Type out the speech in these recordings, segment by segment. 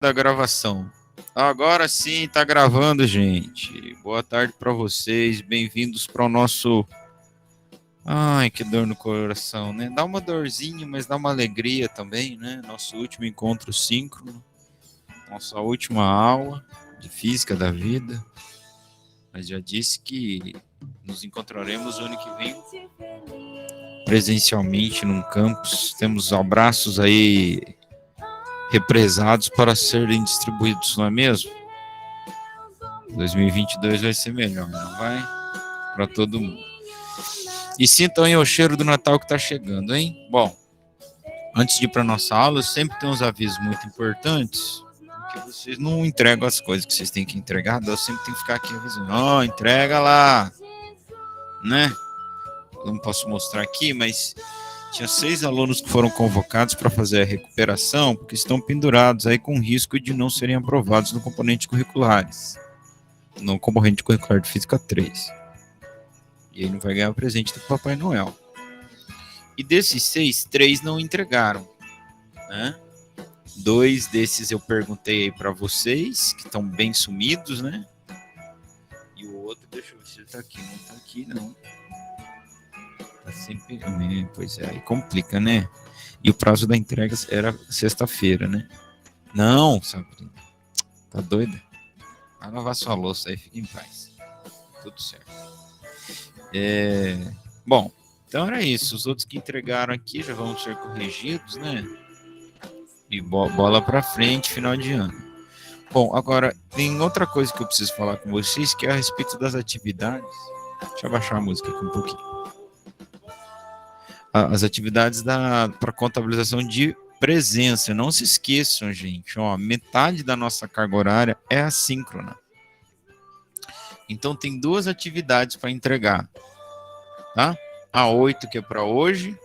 Da gravação. Agora sim, tá gravando, gente. Boa tarde para vocês. Bem-vindos para o nosso. Ai, que dor no coração, né? Dá uma dorzinha, mas dá uma alegria também, né? Nosso último encontro síncrono, nossa última aula de física da vida. Mas já disse que nos encontraremos o ano que vem presencialmente num campus. Temos abraços aí represados para serem distribuídos, não é mesmo? 2022 vai ser melhor, não vai? Para todo mundo. E sintam aí o cheiro do Natal que está chegando, hein? Bom, antes de ir para nossa aula, sempre tem uns avisos muito importantes, porque vocês não entregam as coisas que vocês têm que entregar, eu sempre tenho que ficar aqui avisando, ó, entrega lá, né? Eu não posso mostrar aqui, mas tinha 6 alunos que foram convocados para fazer a recuperação, porque estão pendurados aí com risco de não serem aprovados no componente curriculares, no componente curricular de Física 3. E aí não vai ganhar o presente do Papai Noel. E desses 6, 3 não entregaram, né? 2 desses eu perguntei aí para vocês, que estão bem sumidos, né? E o outro, deixa eu ver se ele tá aqui. Não tá aqui, não. Tá sempre... Pois é, aí complica, né? E o prazo da entrega era sexta-feira, né? Não, Sabrina. Tá doida? Vai lavar sua louça aí, fica em paz. Tudo certo. Bom, então era isso. Os outros que entregaram aqui já vão ser corrigidos, né? E bola para frente, final de ano. Bom, agora tem outra coisa que eu preciso falar com vocês, que é a respeito das atividades. Deixa eu abaixar a música aqui um pouquinho. As atividades para contabilização de presença. Não se esqueçam, gente. Ó, metade da nossa carga horária é assíncrona. Então tem 2 atividades para entregar, tá? A 8 que é para hoje.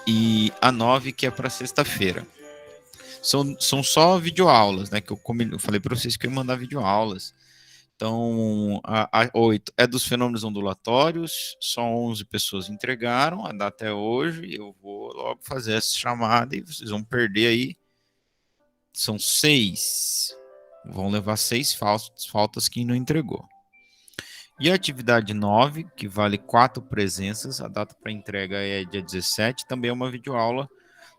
E a 9 que é para sexta-feira. São só videoaulas, né? Que eu falei para vocês que eu ia mandar videoaulas. Então, a 8 é dos fenômenos ondulatórios, só 11 pessoas entregaram, a data é hoje, eu vou logo fazer essa chamada e vocês vão perder aí. São 6. Vão levar 6 faltas quem não entregou. E a atividade 9, que vale 4 presenças, a data para entrega é dia 17, também é uma videoaula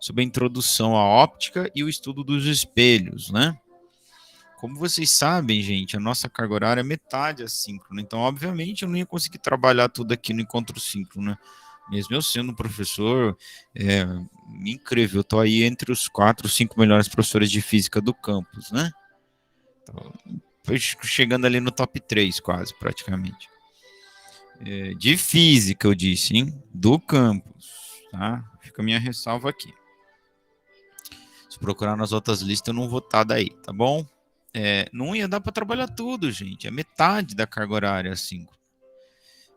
sobre a introdução à óptica e o estudo dos espelhos, né? Como vocês sabem, gente, a nossa carga horária é metade assíncrona, então, obviamente, eu não ia conseguir trabalhar tudo aqui no encontro síncrono, né? Mesmo eu sendo um professor incrível, eu estou aí entre os 4, 5 melhores professores de física do campus, né? Então, chegando ali no top 3, quase, praticamente. De física, eu disse, hein? Do campus, tá? Fica a minha ressalva aqui. Se procurar nas outras listas, eu não vou estar daí, tá bom? Não ia dar para trabalhar tudo, gente. É metade da carga horária, assim.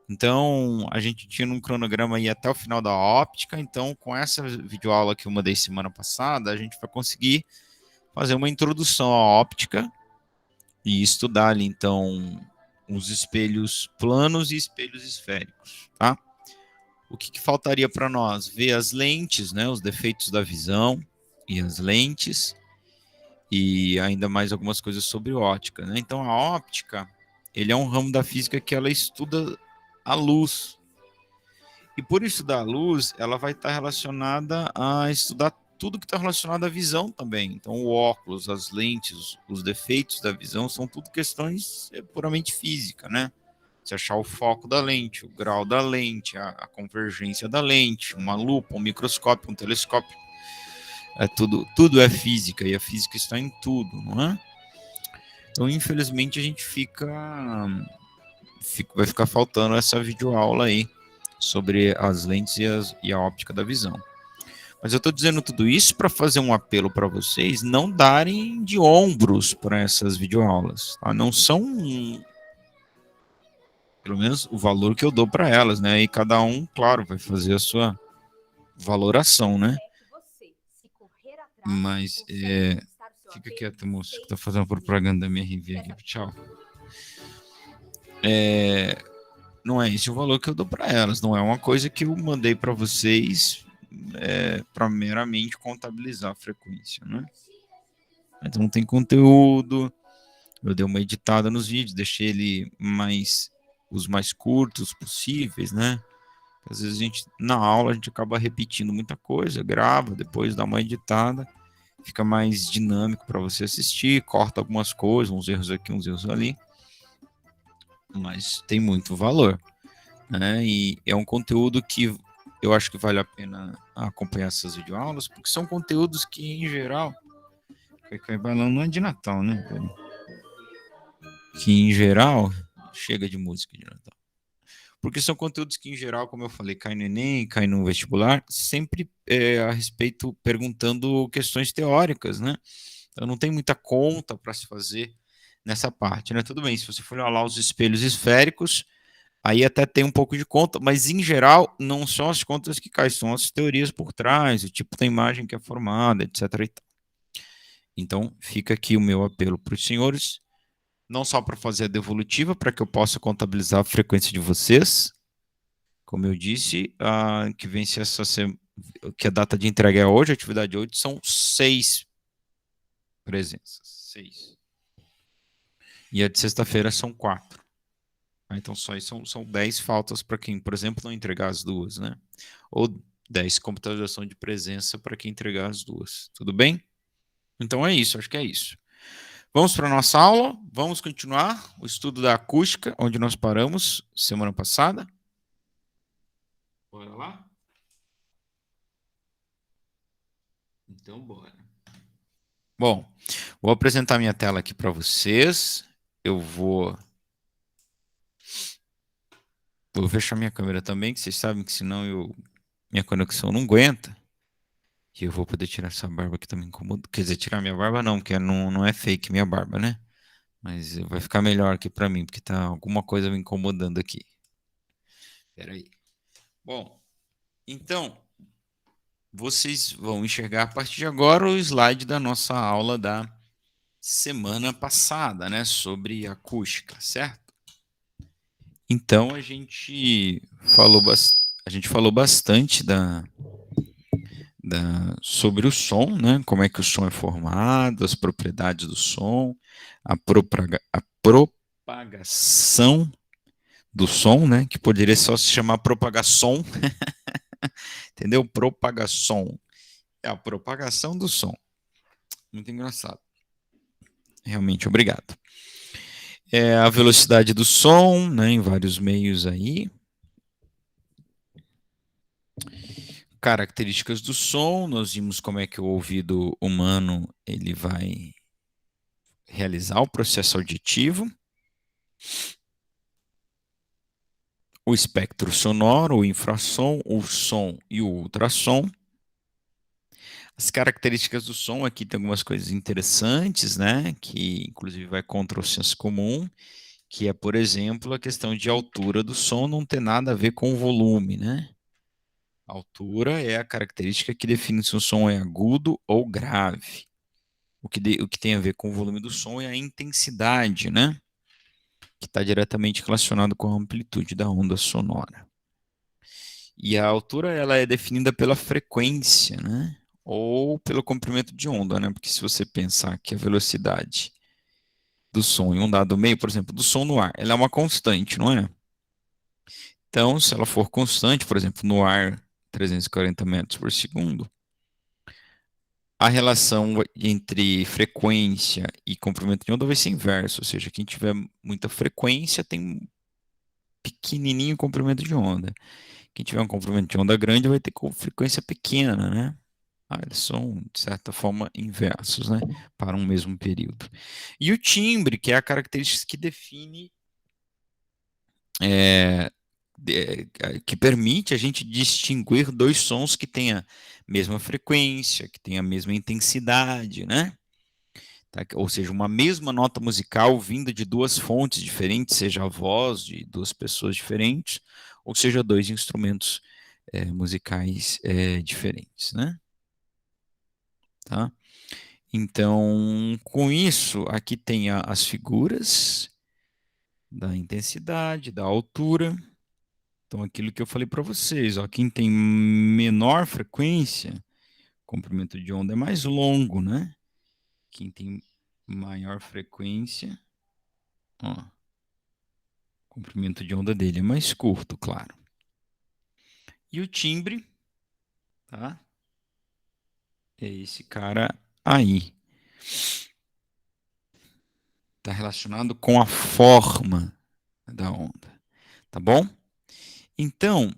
Então, a gente tinha um cronograma aí até o final da óptica. Então, com essa videoaula que eu mandei semana passada, a gente vai conseguir fazer uma introdução à óptica e estudar ali, então, os espelhos planos e espelhos esféricos, tá? O que faltaria para nós? Ver as lentes, né? Os defeitos da visão e as lentes. E ainda mais algumas coisas sobre óptica, né? Então a óptica, ele é um ramo da física que ela estuda a luz. E por estudar a luz, ela vai estar relacionada a estudar tudo que está relacionado à visão também. Então o óculos, as lentes, os defeitos da visão são tudo questões puramente física, né? Se achar o foco da lente, o grau da lente, a convergência da lente, uma lupa, um microscópio, um telescópio. Tudo é física e a física está em tudo, não é? Então, infelizmente, a gente vai ficar faltando essa videoaula aí sobre as lentes e a óptica da visão. Mas eu estou dizendo tudo isso para fazer um apelo para vocês não darem de ombros para essas videoaulas. Tá? Não são, pelo menos, o valor que eu dou para elas, né? E cada um, claro, vai fazer a sua valoração, né? Mas fica quieto, moço, que tá fazendo propaganda da minha RV aqui. Tchau. Não é esse o valor que eu dou para elas. Não é uma coisa que eu mandei para vocês para meramente contabilizar a frequência, né? Então tem conteúdo, eu dei uma editada nos vídeos, deixei ele os mais curtos possíveis, né? Às vezes na aula a gente acaba repetindo muita coisa, grava, depois dá uma editada, fica mais dinâmico para você assistir, corta algumas coisas, uns erros aqui, uns erros ali, mas tem muito valor, né? E é um conteúdo que eu acho que vale a pena acompanhar essas videoaulas, porque são conteúdos que, em geral, balão não é de Natal, né? Que, em geral, chega de música de Natal. Porque são conteúdos que, em geral, como eu falei, cai no Enem, cai no vestibular, sempre a respeito, perguntando questões teóricas, né? Então não tem muita conta para se fazer nessa parte, né? Tudo bem, se você for olhar lá os espelhos esféricos, aí até tem um pouco de conta, mas em geral não são as contas que caem, são as teorias por trás, o tipo da imagem que é formada, etc. e tal. Então fica aqui o meu apelo para os senhores, não só para fazer a devolutiva, para que eu possa contabilizar a frequência de vocês, como eu disse, que vence que a data de entrega é hoje, a atividade hoje, são 6 presenças. 6. E a de sexta-feira são 4. Então só aí são 10 faltas para quem, por exemplo, não entregar as duas, né? Ou 10 computabilização de presença para quem entregar as duas. Tudo bem? Então é isso, acho que é isso. Vamos para a nossa aula, vamos continuar o estudo da acústica, onde nós paramos semana passada. Bora lá? Então, bora. Bom, vou apresentar minha tela aqui para vocês. Eu vou fechar minha câmera também, que vocês sabem que senão minha conexão não aguenta. E eu vou poder tirar essa barba que tá me incomodando. Quer dizer, tirar minha barba não, porque não é fake minha barba, né? Mas vai ficar melhor aqui para mim, porque tá alguma coisa me incomodando aqui. Espera aí. Bom, então, vocês vão enxergar a partir de agora o slide da nossa aula da semana passada, né? Sobre acústica, certo? Então, a gente falou bastante sobre o som, né? Como é que o som é formado, as propriedades do som, a propagação do som, né? Que poderia só se chamar propagação, entendeu? Propagação é a propagação do som. Muito engraçado. Realmente, obrigado. A velocidade do som, né? Em vários meios aí. Características do som, nós vimos como é que o ouvido humano ele vai realizar o processo auditivo. O espectro sonoro, o infrassom, o som e o ultrassom. As características do som, aqui tem algumas coisas interessantes, né? Que inclusive vai contra o senso comum, que é, por exemplo, a questão de altura do som não ter nada a ver com o volume, né? A altura é a característica que define se o som é agudo ou grave. O que tem a ver com o volume do som é a intensidade, né? Que está diretamente relacionado com a amplitude da onda sonora. E a altura ela é definida pela frequência, né? Ou pelo comprimento de onda, né? Porque se você pensar que a velocidade do som em um dado meio, por exemplo, do som no ar, ela é uma constante, não é? Então, se ela for constante, por exemplo, no ar 340 metros por segundo, a relação entre frequência e comprimento de onda vai ser inversa, ou seja, quem tiver muita frequência tem um pequenininho comprimento de onda. Quem tiver um comprimento de onda grande vai ter frequência pequena, né? Eles são, de certa forma, inversos, né? Para um mesmo período. E o timbre, que é a característica que define, que permite a gente distinguir dois sons que têm a mesma frequência, que têm a mesma intensidade, né? Tá? Ou seja, uma mesma nota musical vinda de duas fontes diferentes, seja a voz de duas pessoas diferentes, ou seja, dois instrumentos musicais diferentes, né? Tá? Então, com isso, aqui tem as figuras da intensidade, da altura, Então, aquilo que eu falei para vocês, ó, quem tem menor frequência, comprimento de onda é mais longo, né? Quem tem maior frequência, ó, comprimento de onda dele é mais curto, claro. E o timbre, tá? É esse cara aí. Está relacionado com a forma da onda, tá bom? Então,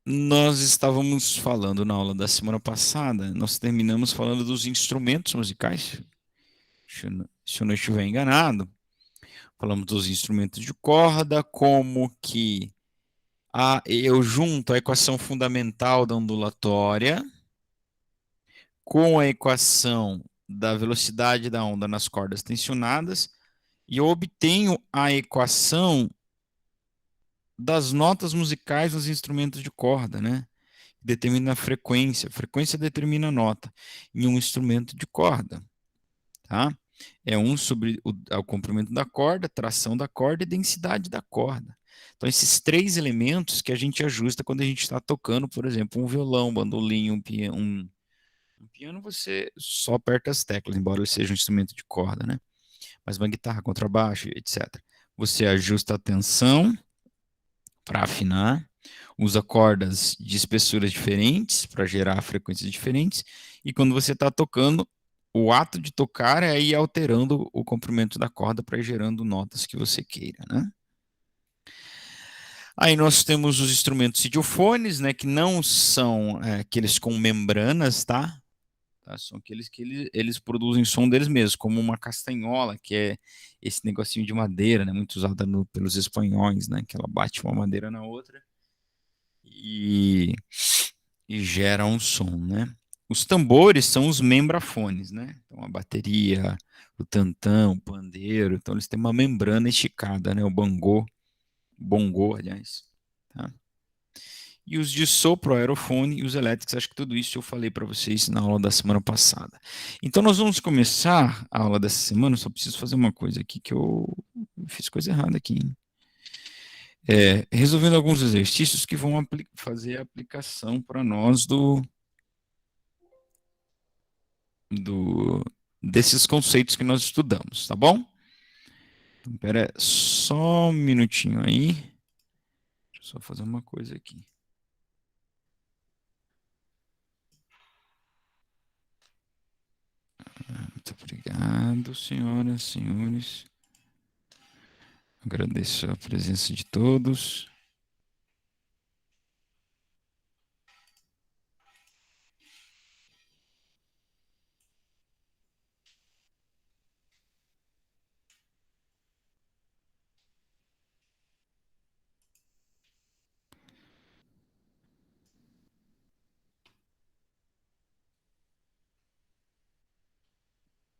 nós estávamos falando na aula da semana passada, nós terminamos falando dos instrumentos musicais, se eu não estiver enganado. Falamos dos instrumentos de corda, como que eu junto a equação fundamental da ondulatória com a equação da velocidade da onda nas cordas tensionadas e eu obtenho a equação das notas musicais nos instrumentos de corda, né? Determina a frequência determina a nota em um instrumento de corda, tá? É um sobre o comprimento da corda, tração da corda e densidade da corda. Então, esses três elementos que a gente ajusta quando a gente está tocando, por exemplo, um violão, um bandolim, um piano, você só aperta as teclas, embora ele seja um instrumento de corda, né? Mas uma guitarra, contrabaixo, etc. Você ajusta a tensão para afinar, usa cordas de espessuras diferentes para gerar frequências diferentes, e quando você está tocando, o ato de tocar é ir alterando o comprimento da corda para ir gerando notas que você queira, né? Aí nós temos os instrumentos idiofones, né, que não são aqueles com membranas, tá? São aqueles que eles produzem som deles mesmos, como uma castanhola, que é esse negocinho de madeira, né, muito usada pelos espanhóis, né, que ela bate uma madeira na outra e, e gera um som, né? Os tambores são os membrafones, né? Então a bateria, o tantão, o pandeiro, então eles têm uma membrana esticada, né? O bongô, aliás, tá? E os de sopro, aerofone e os elétricos, acho que tudo isso eu falei para vocês na aula da semana passada. Então nós vamos começar a aula dessa semana, eu só preciso fazer uma coisa aqui que eu fiz coisa errada aqui, hein? Resolvendo alguns exercícios que vão fazer a aplicação para nós desses conceitos que nós estudamos, tá bom? Então, espera só um minutinho aí. Deixa eu só fazer uma coisa aqui. Muito obrigado, senhoras, senhores. Agradeço a presença de todos.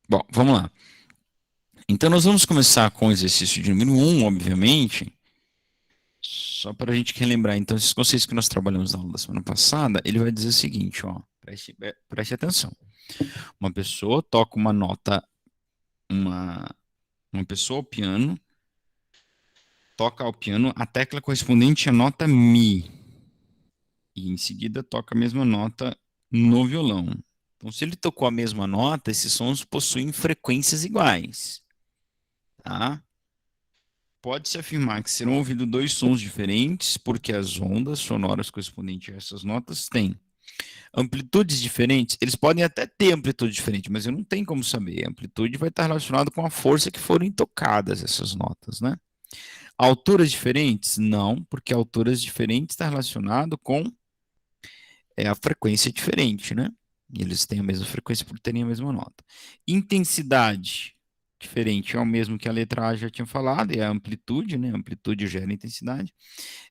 Bom, vamos lá. Então, nós vamos começar com o exercício de número 1, obviamente, só para a gente relembrar. Então, esses conceitos que nós trabalhamos na aula da semana passada, ele vai dizer o seguinte, ó, preste atenção. Uma pessoa toca uma nota, uma pessoa ao piano, toca ao piano a tecla correspondente à nota Mi, e em seguida toca a mesma nota no violão. Então, se ele tocou a mesma nota, esses sons possuem frequências iguais, tá? Pode-se afirmar que serão ouvidos dois sons diferentes, porque as ondas sonoras correspondentes a essas notas têm amplitudes diferentes. Eles podem até ter amplitude diferente, mas eu não tenho como saber. A amplitude vai estar relacionada com a força que foram tocadas essas notas, né? Alturas diferentes? Não, porque alturas diferentes está relacionado com a frequência diferente, né? E eles têm a mesma frequência por terem a mesma nota. Intensidade diferente é o mesmo que a letra A já tinha falado, é a amplitude, né? A amplitude gera intensidade.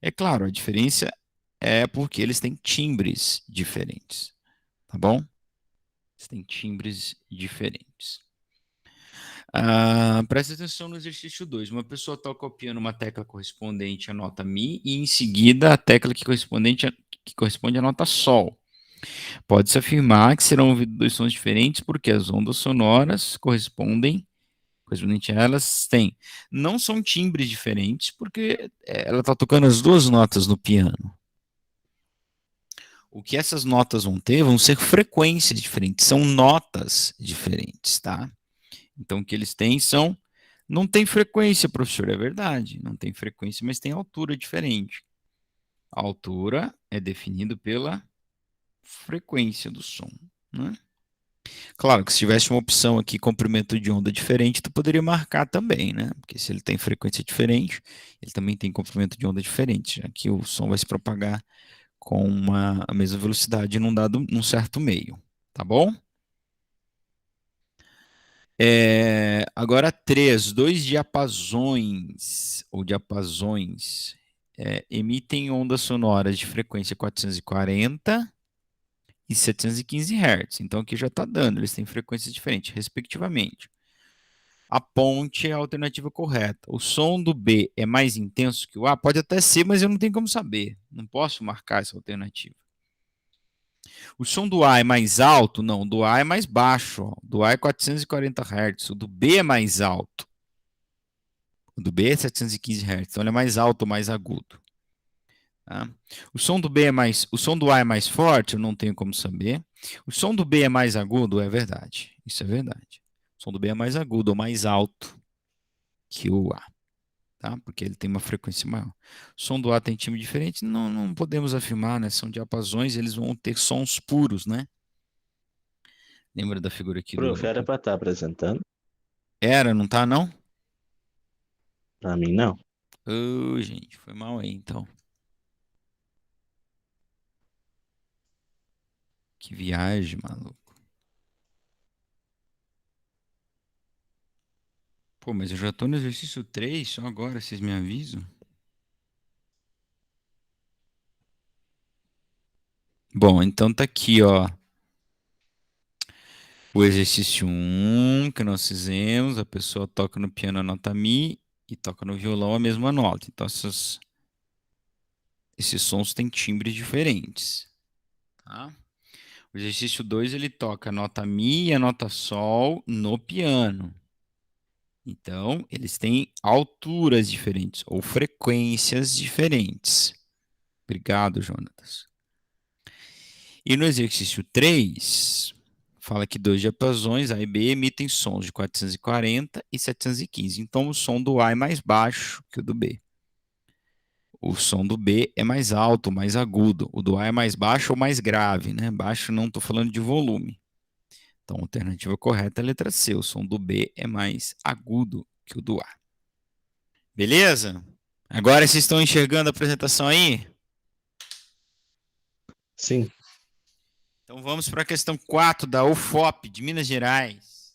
É claro, a diferença é porque eles têm timbres diferentes, tá bom? Eles têm timbres diferentes. Presta atenção no exercício 2. Uma pessoa toca ao piano uma tecla correspondente à nota Mi e em seguida a tecla que corresponde à nota Sol. Pode-se afirmar que serão ouvidos dois sons diferentes porque as ondas sonoras correspondem correspondente a elas tem. Não são timbres diferentes, porque ela está tocando as duas notas no piano. O que essas notas vão ser frequências diferentes, são notas diferentes, tá? Então, o que eles têm são... Não tem frequência, professor, é verdade. Não tem frequência, mas tem altura diferente. A altura é definida pela frequência do som, né? Claro que se tivesse uma opção aqui, comprimento de onda diferente, tu poderia marcar também, né? Porque se ele tem frequência diferente, ele também tem comprimento de onda diferente. Aqui o som vai se propagar com a mesma velocidade num certo meio, tá bom? Agora dois diapasões ou diapasões emitem ondas sonoras de frequência 440 e 715 Hz. Então aqui já está dando, eles têm frequências diferentes, respectivamente. A ponte é a alternativa correta. O som do B é mais intenso que o A? Pode até ser, mas eu não tenho como saber. Não posso marcar essa alternativa. O som do A é mais alto? Não, o do A é mais baixo. Ó. O do A é 440 Hz. O do B é mais alto. O do B é 715 Hz. Então ele é mais alto ou mais agudo. Tá? O som do o som do A é mais forte? Eu não tenho como saber. O som do B é mais agudo? É verdade. Isso é verdade. O som do B é mais agudo ou mais alto que o A. Tá? Porque ele tem uma frequência maior. O som do A tem timbre diferente? Não podemos afirmar, né? São diapasões, eles vão ter sons puros, né? Lembra da figura aqui Prof, era para estar apresentando? Era, não tá, não? Para mim, não. Ô, gente, foi mal aí, então. Que viagem, maluco. Pô, mas eu já tô no exercício 3, só agora, vocês me avisam? Bom, então tá aqui, ó. O exercício 1 que nós fizemos, a pessoa toca no piano a nota Mi e toca no violão a mesma nota. Então, esses sons têm timbres diferentes. Tá? O exercício 2, ele toca a nota Mi e a nota Sol no piano. Então, eles têm alturas diferentes ou frequências diferentes. Obrigado, Jonatas. E no exercício 3, fala que dois diapasões, A e B, emitem sons de 440 e 715. Então, o som do A é mais baixo que o do B. O som do B é mais alto, mais agudo. O do A é mais baixo ou mais grave, né? Baixo não estou falando de volume. Então, a alternativa correta é a letra C. O som do B é mais agudo que o do A. Beleza? Agora vocês estão enxergando a apresentação aí? Sim. Então vamos para a questão 4 da UFOP de Minas Gerais.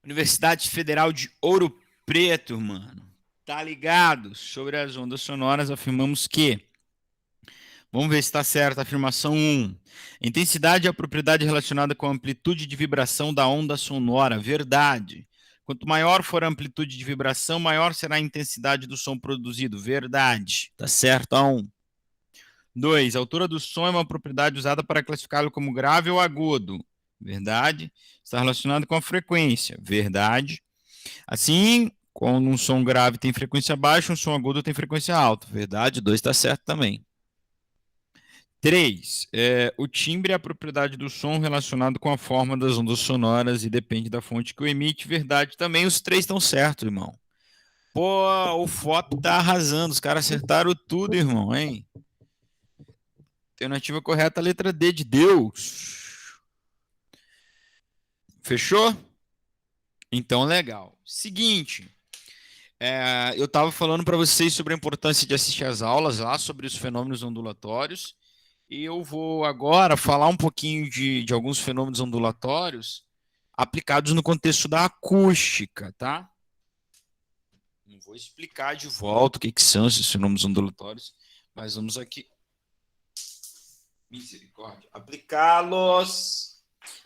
Universidade Federal de Ouro Preto, mano. Tá ligado? Sobre as ondas sonoras, afirmamos que... Vamos ver se está certo. Afirmação 1. Intensidade é a propriedade relacionada com a amplitude de vibração da onda sonora. Verdade. Quanto maior for a amplitude de vibração, maior será a intensidade do som produzido. Verdade. Tá certo a 1. 2. A altura do som é uma propriedade usada para classificá-lo como grave ou agudo. Verdade. Está relacionado com a frequência. Verdade. Assim, quando um som grave tem frequência baixa, um som agudo tem frequência alta. Verdade. 2 está certo também. 3. O timbre é a propriedade do som relacionado com a forma das ondas sonoras e depende da fonte que o emite. Verdade também. Os 3 estão certos, irmão. Pô, o FOP tá arrasando. Os caras acertaram tudo, irmão, hein? Alternativa correta, a letra D de Deus. Fechou? Então, legal. Seguinte, eu estava falando para vocês sobre a importância de assistir às aulas lá, sobre os fenômenos ondulatórios. E eu vou agora falar um pouquinho de alguns fenômenos ondulatórios aplicados no contexto da acústica, tá? Não vou explicar de volta o que são esses fenômenos ondulatórios, mas vamos aqui... Misericórdia. Aplicá-los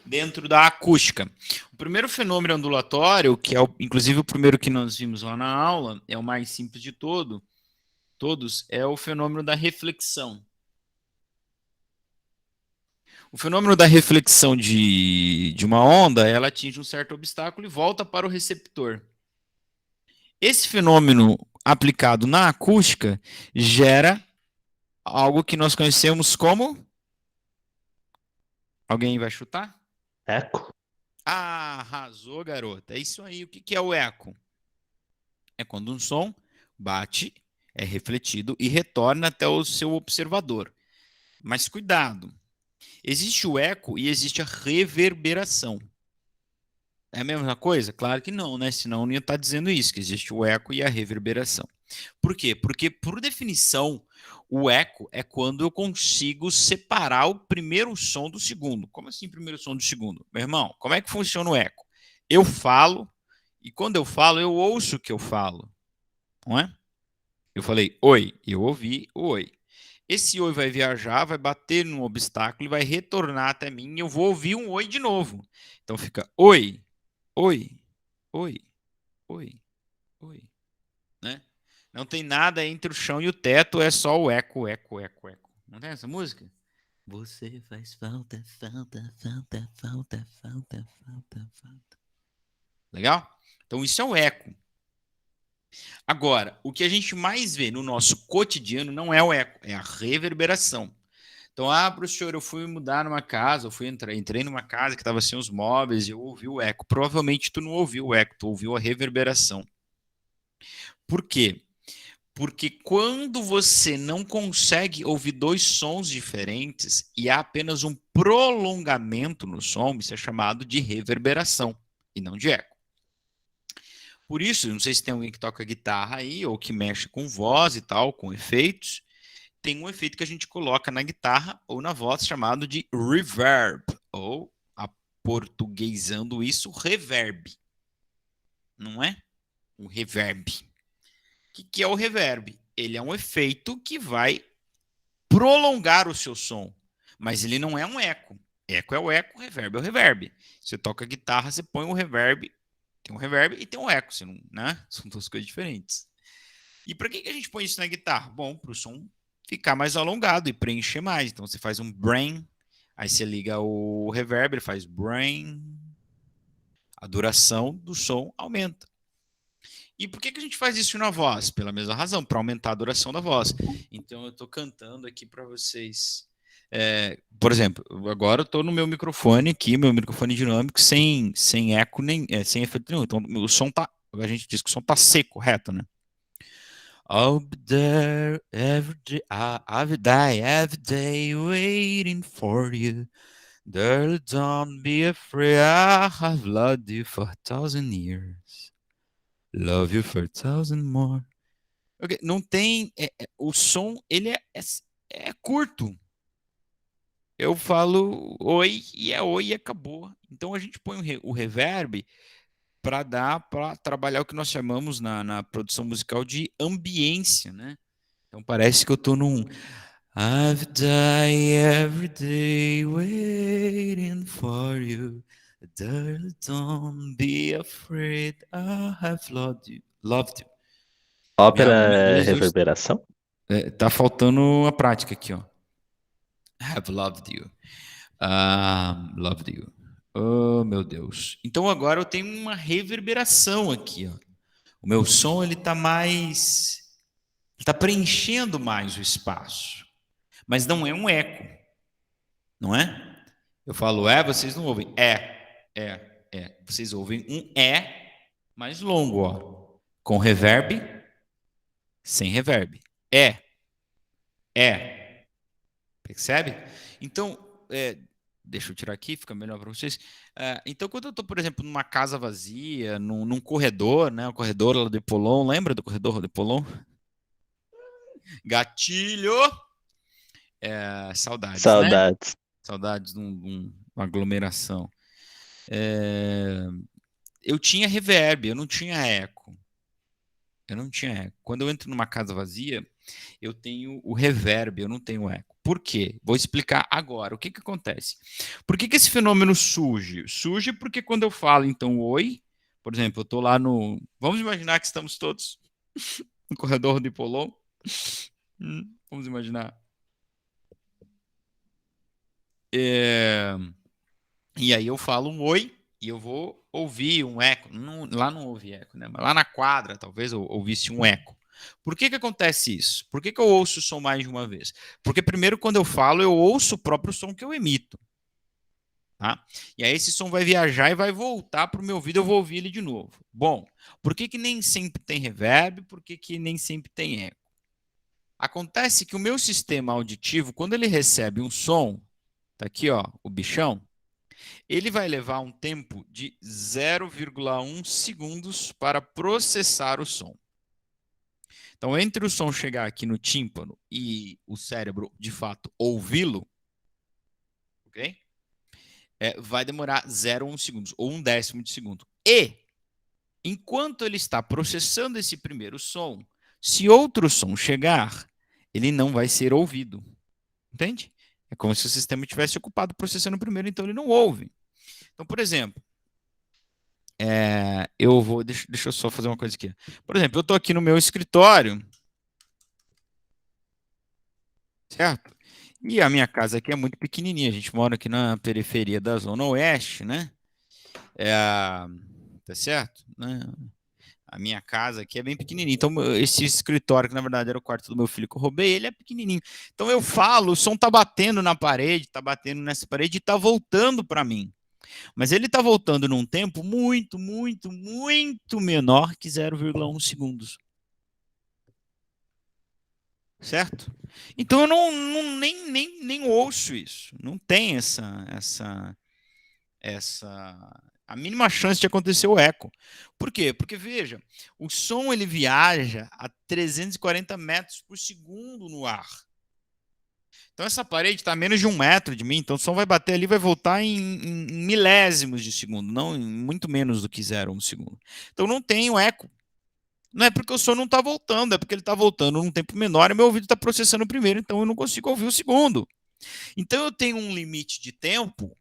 dentro da acústica. O primeiro fenômeno ondulatório, que é inclusive o primeiro que nós vimos lá na aula, é o mais simples de todos, é o fenômeno da reflexão. O fenômeno da reflexão de uma onda, ela atinge um certo obstáculo e volta para o receptor. Esse fenômeno aplicado na acústica gera algo que nós conhecemos como... Alguém vai chutar? Eco? Ah, arrasou, garota. É isso aí. O que é o eco? É quando um som bate, é refletido e retorna até o seu observador. Mas cuidado, existe o eco e existe a reverberação. É a mesma coisa? Claro que não, né? Senão não ia estar dizendo isso, que existe o eco e a reverberação. Por quê? Porque, por definição, o eco é quando eu consigo separar o primeiro som do segundo. Como assim primeiro som do segundo? Meu irmão, como é que funciona o eco? Eu falo, e quando eu falo, eu ouço o que eu falo, não é? Eu falei oi, eu ouvi o oi. Esse oi vai viajar, vai bater num obstáculo e vai retornar até mim e eu vou ouvir um oi de novo. Então fica oi, oi, oi, oi, oi, né? Não tem nada entre o chão e o teto, é só o eco, eco, eco, eco. Não tem essa música? Você faz falta, falta, falta, falta, falta, falta, falta. Legal? Então isso é o eco. Agora, o que a gente mais vê no nosso cotidiano não é o eco, é a reverberação. Então, professor, eu fui mudar numa casa, entrei numa casa que estava sem os móveis e eu ouvi o eco. Provavelmente tu não ouviu o eco, tu ouviu a reverberação. Por quê? Porque quando você não consegue ouvir dois sons diferentes e há apenas um prolongamento no som, isso é chamado de reverberação e não de eco. Por isso, não sei se tem alguém que toca guitarra aí ou que mexe com voz e tal, com efeitos, tem um efeito que a gente coloca na guitarra ou na voz chamado de reverb, ou, aportuguesando isso, reverb. Não é? O reverb. O que é o reverb? Ele é um efeito que vai prolongar o seu som, mas ele não é um eco. Eco é o eco, reverb é o reverb. Você toca guitarra, você põe o reverb, tem um reverb e tem um eco, você não, né? São duas coisas diferentes. E para que a gente põe isso na guitarra? Bom, para o som ficar mais alongado e preencher mais. Então você faz um brain, aí você liga o reverb, ele faz brain, a duração do som aumenta. E por que a gente faz isso na voz? Pela mesma razão, para aumentar a duração da voz. Então eu estou cantando aqui para vocês. Por exemplo, agora eu estou no meu microfone aqui, meu microfone dinâmico, sem eco, nem sem efeito nenhum. Então o som tá. A gente diz que o som tá seco, reto, né? I'll be there every day. I'll die every day waiting for you. Darling, don't be afraid. I have loved you for 1,000 years. Love you for 1,000 more. Okay, não tem. O som, ele é curto. Eu falo oi e é oi e acabou. Então a gente põe o reverb para trabalhar o que nós chamamos na produção musical de ambiência, né? Então parece que eu tô num I've died every day waiting for you. Darling, don't be afraid. I have loved you. Ópera Minha é Jesus, reverberação? tá faltando a prática aqui, ó. Have loved you. Loved you. Oh, meu Deus. Então agora eu tenho uma reverberação aqui, ó. O meu som ele tá preenchendo mais o espaço, mas não é um eco, não é? Eu falo vocês não ouvem. Vocês ouvem um mais longo, ó. Com reverb, sem reverb. É. Percebe? Então, deixa eu tirar aqui, fica melhor para vocês. Então, quando eu estou, por exemplo, numa casa vazia, num corredor, né? O corredor lá de Polon, lembra do corredor de Polon? Gatilho! Saudades, né? Saudades. Saudades de uma aglomeração. Eu tinha reverb, eu não tinha eco. Quando eu entro numa casa vazia, eu tenho o reverb, eu não tenho eco. Por quê? Vou explicar agora. O que acontece? Por que esse fenômeno surge? Surge porque quando eu falo, então, oi, por exemplo, eu estou lá no... Vamos imaginar que estamos todos no corredor de Polon. Vamos imaginar. E aí eu falo um oi e eu vou ouvir um eco. Lá não ouvi eco, né? Mas lá na quadra, talvez eu ouvisse um eco. Por que acontece isso? Por que eu ouço o som mais de uma vez? Porque primeiro, quando eu falo, eu ouço o próprio som que eu emito. Tá? E aí esse som vai viajar e vai voltar para o meu ouvido, eu vou ouvir ele de novo. Bom, por que nem sempre tem reverb? Por que nem sempre tem eco? Acontece que o meu sistema auditivo, quando ele recebe um som, tá aqui, ó, o bichão, ele vai levar um tempo de 0,1 segundos para processar o som. Então, entre o som chegar aqui no tímpano e o cérebro, de fato, ouvi-lo, ok? Vai demorar 0,1 segundos, ou 1/10 de segundo. E, enquanto ele está processando esse primeiro som, se outro som chegar, ele não vai ser ouvido. Entende? É como se o sistema tivesse ocupado processando o primeiro, então ele não ouve. Então, por exemplo, eu vou. Deixa eu só fazer uma coisa aqui. Por exemplo, eu estou aqui no meu escritório, certo? E a minha casa aqui é muito pequenininha. A gente mora aqui na periferia da Zona Oeste, né? Tá certo? Né? A minha casa aqui é bem pequenininha. Então, esse escritório, que na verdade era o quarto do meu filho que eu roubei, ele é pequenininho. Então, eu falo, o som tá batendo na parede, tá batendo nessa parede e tá voltando para mim. Mas ele está voltando num tempo muito, muito, muito menor que 0,1 segundos. Certo? Então eu nem ouço isso. Não tem essa a mínima chance de acontecer o eco. Por quê? Porque, veja, o som ele viaja a 340 metros por segundo no ar. Então essa parede está a menos de 1 metro de mim, então o som vai bater ali e vai voltar em milésimos de segundo, não em muito menos do que 0,1 segundo. Então não tem o eco. Não é porque o som não está voltando, é porque ele está voltando num tempo menor e meu ouvido está processando o primeiro, então eu não consigo ouvir o segundo. Então eu tenho um limite de tempo,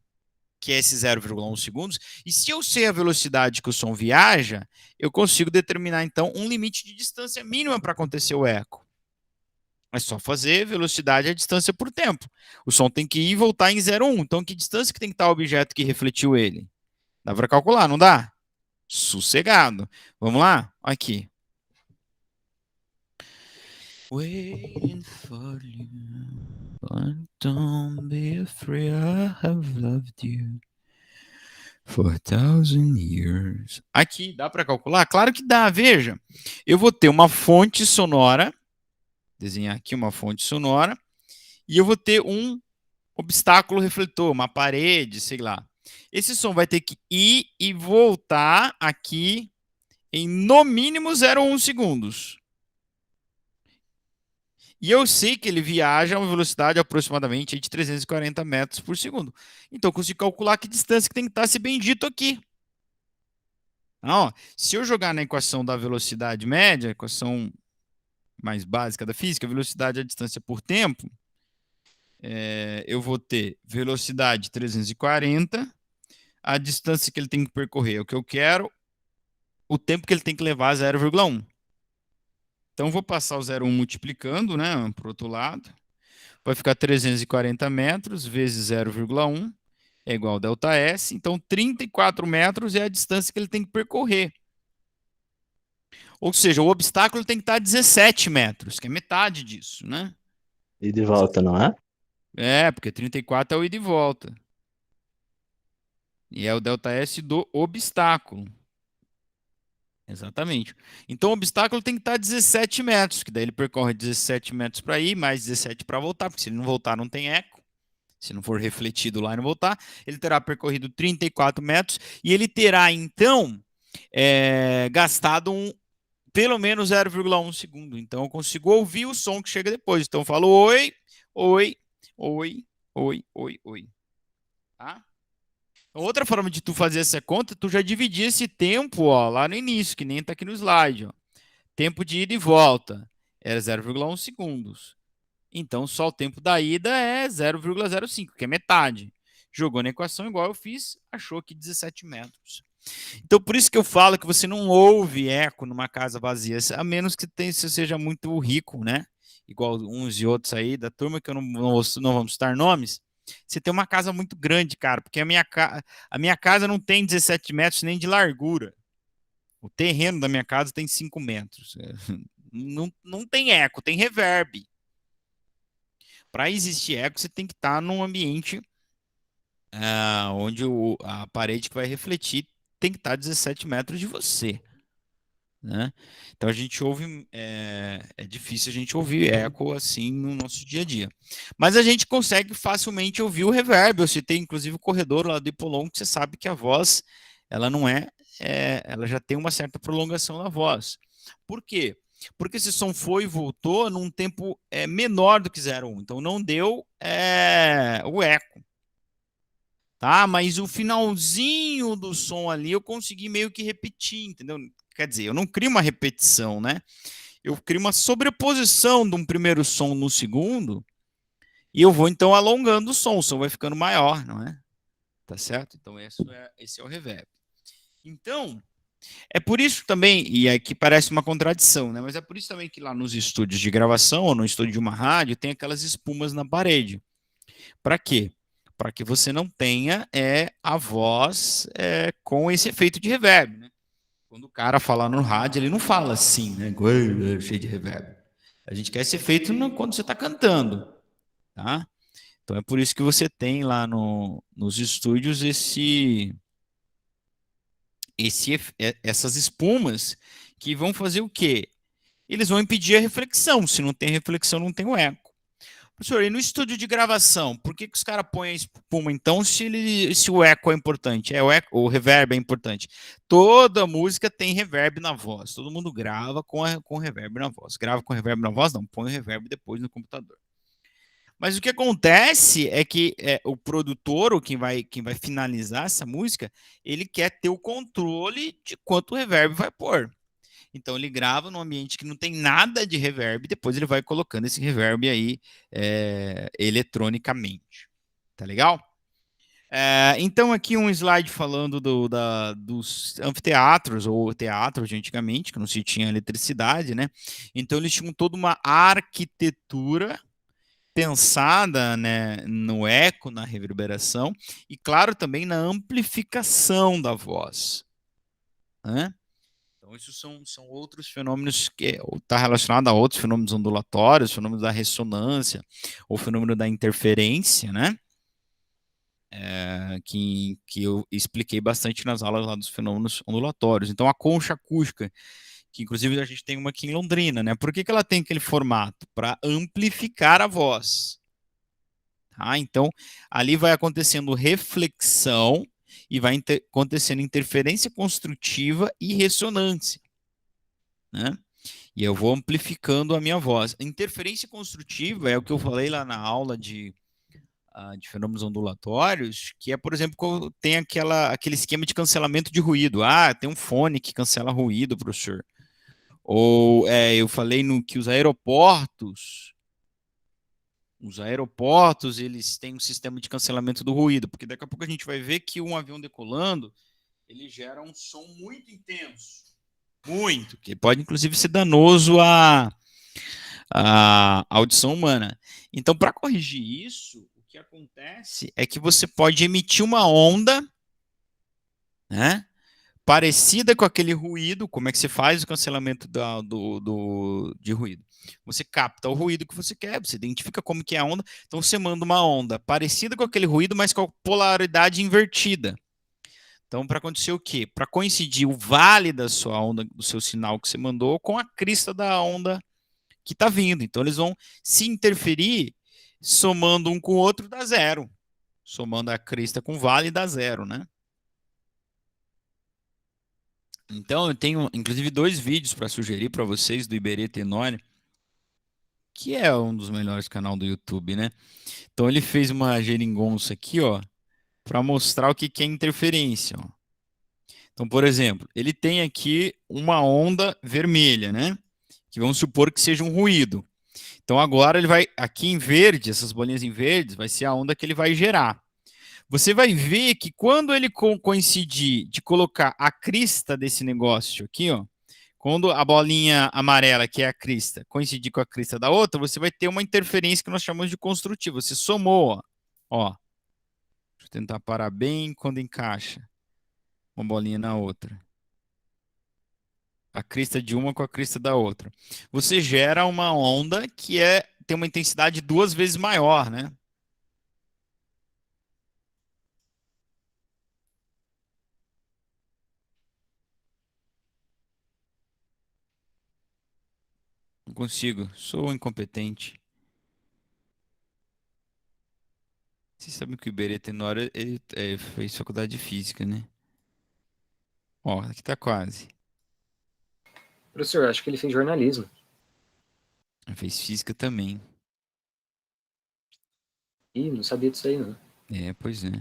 que é esse 0,1 segundos, e se eu sei a velocidade que o som viaja, eu consigo determinar então um limite de distância mínima para acontecer o eco. É só fazer velocidade a distância por tempo. O som tem que ir e voltar em 0,1. Então, que distância que tem que estar o objeto que refletiu ele? Dá para calcular, não dá? Sossegado. Vamos lá? Aqui. Waiting for you. Don't be afraid, I have loved you for 1,000 years. Aqui, dá para calcular? Claro que dá. Veja, eu vou ter uma fonte sonora, desenhar aqui uma fonte sonora, e eu vou ter um obstáculo refletor, uma parede, sei lá. Esse som vai ter que ir e voltar aqui em no mínimo 0,1 segundos. E eu sei que ele viaja a uma velocidade aproximadamente de 340 metros por segundo. Então eu consigo calcular que distância que tem que estar esse bendito aqui. Então, se eu jogar na equação da velocidade média, a equação mais básica da física, velocidade é a distância por tempo, eu vou ter velocidade 340, a distância que ele tem que percorrer é o que eu quero, o tempo que ele tem que levar é 0,1. Então, vou passar o 0,1 multiplicando, né, para o outro lado. Vai ficar 340 metros vezes 0,1 é igual a delta S. Então, 34 metros é a distância que ele tem que percorrer. Ou seja, o obstáculo tem que estar a 17 metros, que é metade disso, né? E de volta, não é? Porque 34 é o ida e volta. E é o delta S do obstáculo. Exatamente. Então o obstáculo tem que estar a 17 metros, que daí ele percorre 17 metros para ir, mais 17 para voltar, porque se ele não voltar não tem eco. Se não for refletido lá e não voltar, ele terá percorrido 34 metros e ele terá então gastado pelo menos 0,1 segundo. Então eu consigo ouvir o som que chega depois. Então eu falo oi, oi, oi, oi, oi, oi. Tá? Outra forma de tu fazer essa conta, tu já dividir esse tempo, ó, lá no início, que nem está aqui no slide, ó. Tempo de ida e volta era 0,1 segundos. Então, só o tempo da ida é 0,05, que é metade. Jogou na equação igual eu fiz, achou aqui 17 metros. Então, por isso que eu falo que você não ouve eco numa casa vazia, a menos que você seja muito rico, né? Igual uns e outros aí da turma, que eu não vamos citar nomes. você tem uma casa muito grande, cara, porque a minha casa não tem 17 metros nem de largura. O terreno da minha casa tem 5 metros. Não tem eco, tem reverb. Para existir eco, você tem que estar num ambiente onde a parede que vai refletir tem que estar a 17 metros de você. Né? Então a gente ouve, é difícil a gente ouvir eco assim no nosso dia a dia. Mas a gente consegue facilmente ouvir o reverb. Eu citei inclusive o corredor lá do Hipolon, que você sabe que a voz, ela não ela já tem uma certa prolongação na voz. Por quê? Porque esse som foi e voltou num tempo menor do que 0,1. Então não deu o eco. Tá? Mas o finalzinho do som ali eu consegui meio que repetir, entendeu? Quer dizer, eu não crio uma repetição, né? Eu crio uma sobreposição de um primeiro som no segundo e eu vou então alongando o som vai ficando maior, não é? Tá certo? Então esse é o reverb. Então, é por isso também, e aqui parece uma contradição, né? Mas é por isso também que lá nos estúdios de gravação ou no estúdio de uma rádio tem aquelas espumas na parede. Para quê? Para que você não tenha a voz com esse efeito de reverb, né? Quando o cara fala no rádio, ele não fala assim, né? Cheio de reverb. A gente quer esse efeito quando você está cantando, tá? Então é por isso que você tem lá nos estúdios essas espumas que vão fazer o quê? Eles vão impedir a reflexão. Se não tem reflexão, não tem o eco. Professor, e no estúdio de gravação, por que os caras põem a espuma então se o eco é importante? O reverb é importante. Toda música tem reverb na voz. Todo mundo grava com reverb na voz. Grava com reverb na voz? Não, põe o reverb depois no computador. Mas o que acontece é que o produtor, ou quem vai finalizar essa música, ele quer ter o controle de quanto reverb vai pôr. Então ele grava num ambiente que não tem nada de reverb, depois ele vai colocando esse reverb aí eletronicamente. Tá legal? Então aqui um slide falando dos anfiteatros ou teatros de antigamente, que não se tinha eletricidade, né? Então eles tinham toda uma arquitetura pensada, né, no eco, na reverberação e claro também na amplificação da voz, né? Então, isso são outros fenômenos que está relacionado a outros fenômenos ondulatórios, fenômeno da ressonância, ou fenômeno da interferência, né? Que eu expliquei bastante nas aulas lá dos fenômenos ondulatórios. Então, a concha acústica, que inclusive a gente tem uma aqui em Londrina, né? Por que ela tem aquele formato? Para amplificar a voz. Tá? Então, ali vai acontecendo reflexão e vai acontecendo interferência construtiva e ressonância, né? E eu vou amplificando a minha voz. A interferência construtiva é o que eu falei lá na aula de fenômenos ondulatórios, que é, por exemplo, quando tem aquele esquema de cancelamento de ruído. Ah, tem um fone que cancela ruído, professor. Ou eu falei que os aeroportos, eles têm um sistema de cancelamento do ruído, porque daqui a pouco a gente vai ver que um avião decolando, ele gera um som muito intenso. Muito, que pode inclusive ser danoso à audição humana. Então, para corrigir isso, o que acontece é que você pode emitir uma onda, né, parecida com aquele ruído. Como é que você faz o cancelamento de ruído? Você capta o ruído que você quer, você identifica como que é a onda, então você manda uma onda parecida com aquele ruído, mas com a polaridade invertida. Então, para acontecer o quê? Para coincidir o vale da sua onda, do seu sinal que você mandou, com a crista da onda que está vindo. Então, eles vão se interferir, somando um com o outro, dá zero. Somando a crista com o vale, dá zero, né? Então, eu tenho, inclusive, 2 vídeos para sugerir para vocês do Iberê Tenório, que é um dos melhores canais do YouTube, né? Então, ele fez uma geringonça aqui, ó, para mostrar o que é interferência, ó. Então, por exemplo, ele tem aqui uma onda vermelha, né? Que vamos supor que seja um ruído. Então, agora ele vai, aqui em verde, essas bolinhas em verdes, vai ser a onda que ele vai gerar. Você vai ver que quando ele coincidir de colocar a crista desse negócio aqui, ó, quando a bolinha amarela, que é a crista, coincidir com a crista da outra, você vai ter uma interferência que nós chamamos de construtiva. Você somou, Ó, deixa eu tentar parar bem quando encaixa uma bolinha na outra. A crista de uma com a crista da outra. Você gera uma onda que tem uma intensidade 2 vezes maior, né? Não consigo, sou incompetente. Vocês sabem que o Iberê Tenório, ele fez faculdade de física, né? Ó, aqui tá quase. Professor, acho que ele fez jornalismo. Ele fez física também. Ih, não sabia disso aí, não. É, pois é.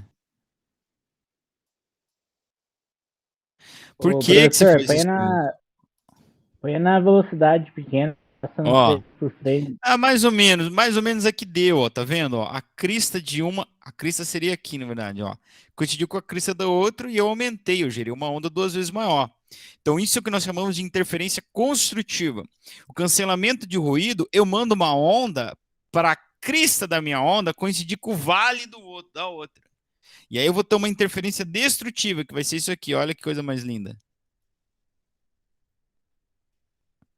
Por Ô, que que você professor, faz isso comigo? põe na velocidade pequena, passando Ó, por frente. mais ou menos aqui deu, ó, tá vendo? Ó, a crista de uma, a crista seria aqui, na verdade, ó. Coincidiu com a crista da outra e eu aumentei, eu gerei uma onda 2 vezes maior. Então, isso é o que nós chamamos de interferência construtiva. O cancelamento de ruído, eu mando uma onda para a crista da minha onda coincidir com o vale da outra. E aí eu vou ter uma interferência destrutiva, que vai ser isso aqui. Olha que coisa mais linda.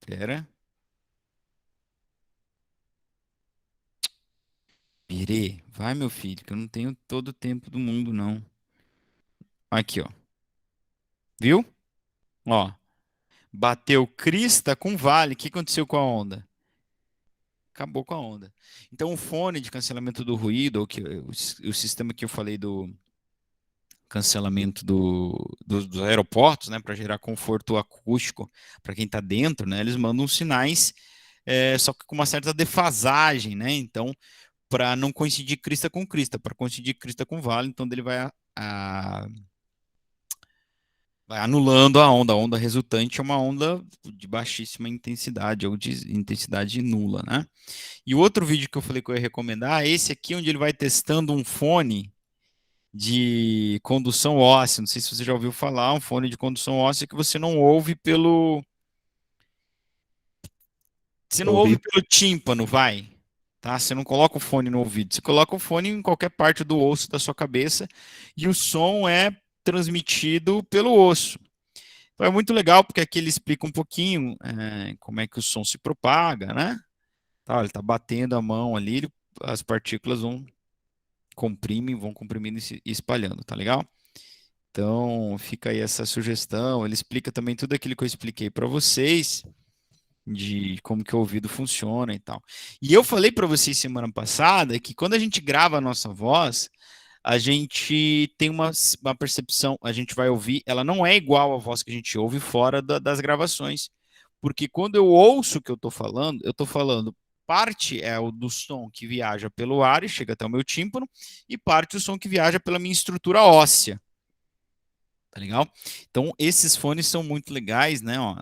Pera. Pirê, vai, meu filho, que eu não tenho todo o tempo do mundo, não. Aqui, ó. Viu? Ó. Bateu crista com vale. O que aconteceu com a onda? Acabou com a onda. Então, o fone de cancelamento do ruído, ou o sistema que eu falei do cancelamento dos aeroportos, né, para gerar conforto acústico para quem está dentro, né, eles mandam sinais, só que com uma certa defasagem, né? Então, para não coincidir crista com crista, para coincidir crista com vale, então ele vai anulando a onda. A onda resultante é uma onda de baixíssima intensidade ou de intensidade nula, né? E o outro vídeo que eu falei que eu ia recomendar é esse aqui, onde ele vai testando um fone de condução óssea. Não sei se você já ouviu falar, um fone de condução óssea que você não ouve pelo. Você não ouve Ouvi. pelo tímpano, vai. Tá? Você não coloca o fone no ouvido, você coloca o fone em qualquer parte do osso da sua cabeça e o som é transmitido pelo osso. Então é muito legal porque aqui ele explica um pouquinho como é que o som se propaga, né? Tá, ele está batendo a mão ali, as partículas vão comprimindo e se espalhando, tá legal? Então fica aí essa sugestão. Ele explica também tudo aquilo que eu expliquei para vocês de como que o ouvido funciona e tal. E eu falei para vocês semana passada que quando a gente grava a nossa voz, a gente tem uma percepção, a gente vai ouvir, ela não é igual à voz que a gente ouve fora das gravações. Porque quando eu ouço o que eu estou falando parte é o do som que viaja pelo ar e chega até o meu tímpano, e parte o som que viaja pela minha estrutura óssea. Tá legal? Então, esses fones são muito legais, né? Ó,